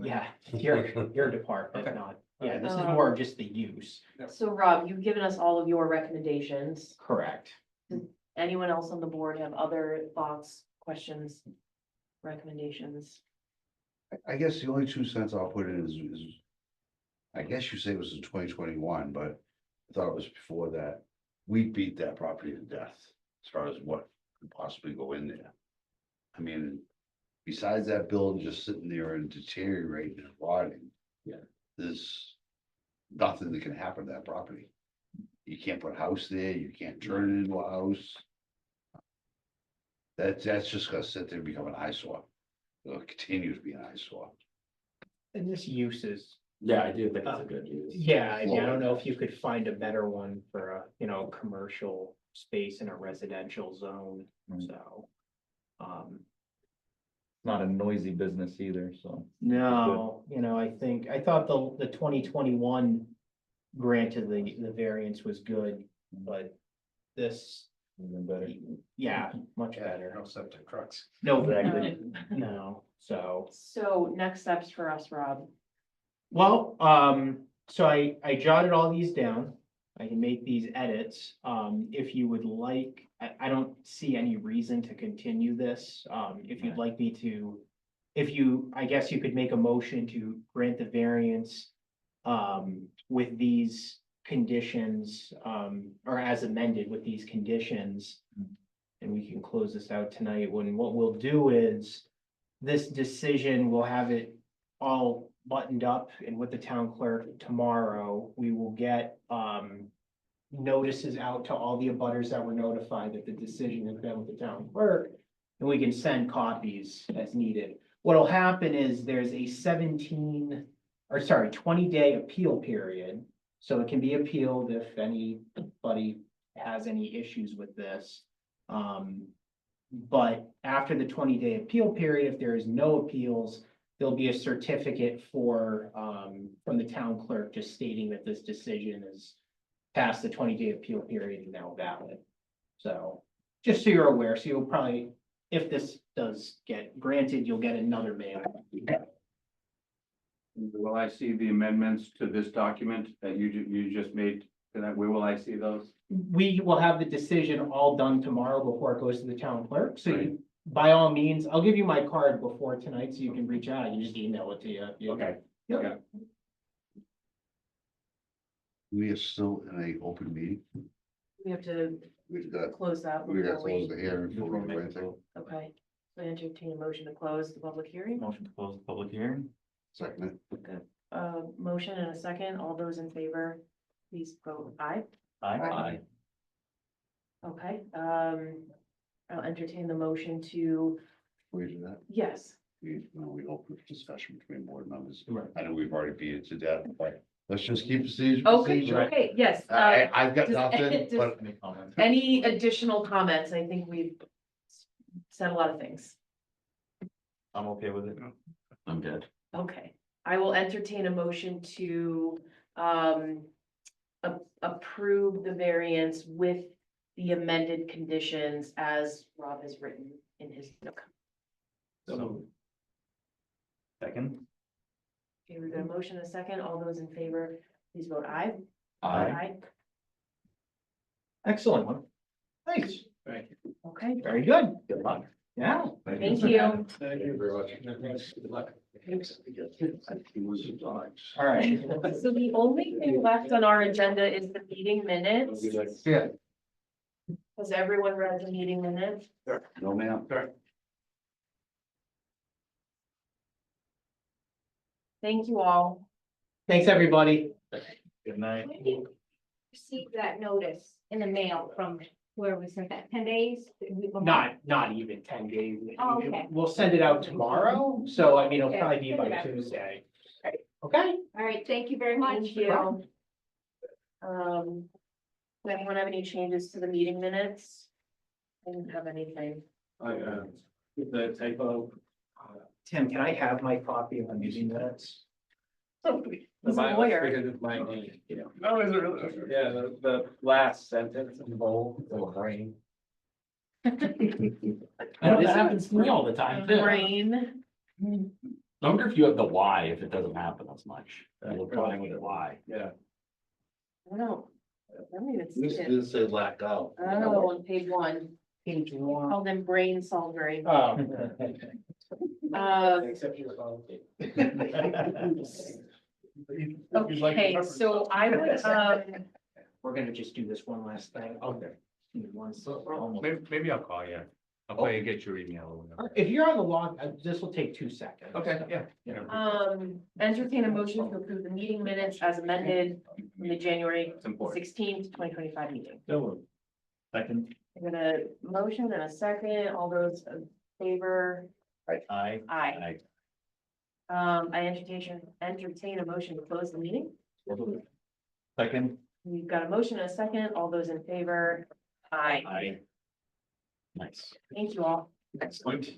that.
it's your department,
Okay.
not, yeah, this is
Um,
more just the use.
So Rob, you've given us all of your recommendations.
Correct.
Anyone else on the board have other thoughts, questions, recommendations?
I guess the only 2 cents I'll put in is, I guess you say it was in 2021, but I thought it was before that. We beat that property to death as far as what could possibly go in there. I mean, besides that building just sitting there and deteriorating and rotting.
Yeah.
There's nothing that can happen to that property. You can't put a house there, you can't turn it into a house. That's just gonna sit there and become an eyesore. It'll continue to be an eyesore.
And this use is,
Yeah, I do think it's a good use.
yeah, I mean, I don't know if you could find a better one for a, commercial space in a residential zone, so.
Not a noisy business either, so.
No, I thought the 2021 grant of the variance was good, but this,
Even better.
yeah, much
Yeah,
better.
no septic trucks.
No, no, so.
So next steps for us, Rob.
Well, so I jotted all these down. I can make these edits. If you would like, I don't see any reason to continue this. If you'd like me to, I guess you could make a motion to grant the variance with these conditions, or as amended with these conditions. And we can close this out tonight. When what we'll do is this decision, we'll have it all buttoned up and with the town clerk tomorrow, we will get notices out to all the abutters that were notified that the decision has been with the town clerk. And we can send copies as needed. What'll happen is there's a 20-day appeal period. So it can be appealed if anybody has any issues with this. But after the 20-day appeal period, if there is no appeals, there'll be a certificate from the town clerk just stating that this decision is past the 20-day appeal period and now valid. So just so you're aware, so you'll probably, if this does get granted, you'll get another mail.
Will I see the amendments to this document that you just made? Where will I see those?
We will have the decision all done tomorrow before it goes to the town clerk. So you, by all means, I'll give you my card before tonight so you can reach out. You just email it to you.
Okay.
Yep.
We are still in a open meeting.
We have to
We've got,
close that
we got to
before
close
we,
the hearing before we do anything.
okay. So entertain a motion to close the public hearing.
Motion to close the public hearing?
Second it.
Motion and a second. All those in favor, please vote aye.
Aye.
Okay, I'll entertain the motion to,
We do that.
yes.
We open for discussion between board members.
Right.
I know we've already beat it to death, but let's just keep procedure.
Okay,
procedure.
okay, yes.
I've got
does-
nothing,
does-
but
Any comments?
Any additional comments? I think we've said a lot of things.
I'm okay with it.
I'm good.
Okay, I will entertain a motion to approve the variance with the amended conditions as Rob has written in his book.
So. Second?
Okay, we've got a motion, and a second. All those in favor, please vote aye.
Aye.
Excellent. Thanks.
Okay,
Very good.
Good luck.
Yeah.
thank you.
Thank you very much. Good luck.
All right.
So the only thing left on our agenda is the meeting minutes.
Yeah.
Has everyone read the meeting minutes?
no, ma'am.
Thank you all.
Thanks, everybody.
Good night.
When did you receive that notice in the mail from where we sent that, 10 days?
Not even 10 days.
Oh, okay.
We'll send it out tomorrow. So I mean, it'll
Okay.
probably be by Tuesday. Okay.
All right, thank you very much.
Thank you. Does anyone have any changes to the meeting minutes? I didn't have anything.
The typo.
Tim, can I have my copy of the meeting minutes?
He's a lawyer.
No, is it really? Yeah, the last sentence in bold, the brain.
I know that happens to me all the time too.
Brain.
I wonder if you have the Y, if it doesn't happen as much. You're trying with the Y.
Yeah.
I don't even see
This
it.
didn't say blacked out.
Oh, on page one,
Page one.
call them brain Salisbury.
Oh.
Uh, okay, so I would,
We're gonna just do this one last thing. Okay. One.
Maybe I'll call you. I'll probably get your email or whatever.
If you're on the log, this will take 2 seconds.
Okay, yeah.
Entertain a motion to approve the meeting minutes as amended from the January
It's important.
16th, 2025 meeting.
Second.
I'm gonna motion and a second, all those in favor?
Aye.
Aye. I entertain a motion to close the meeting.
Second.
We've got a motion and a second, all those in favor? Aye.
Aye. Nice.
Thank you all.
Excellent.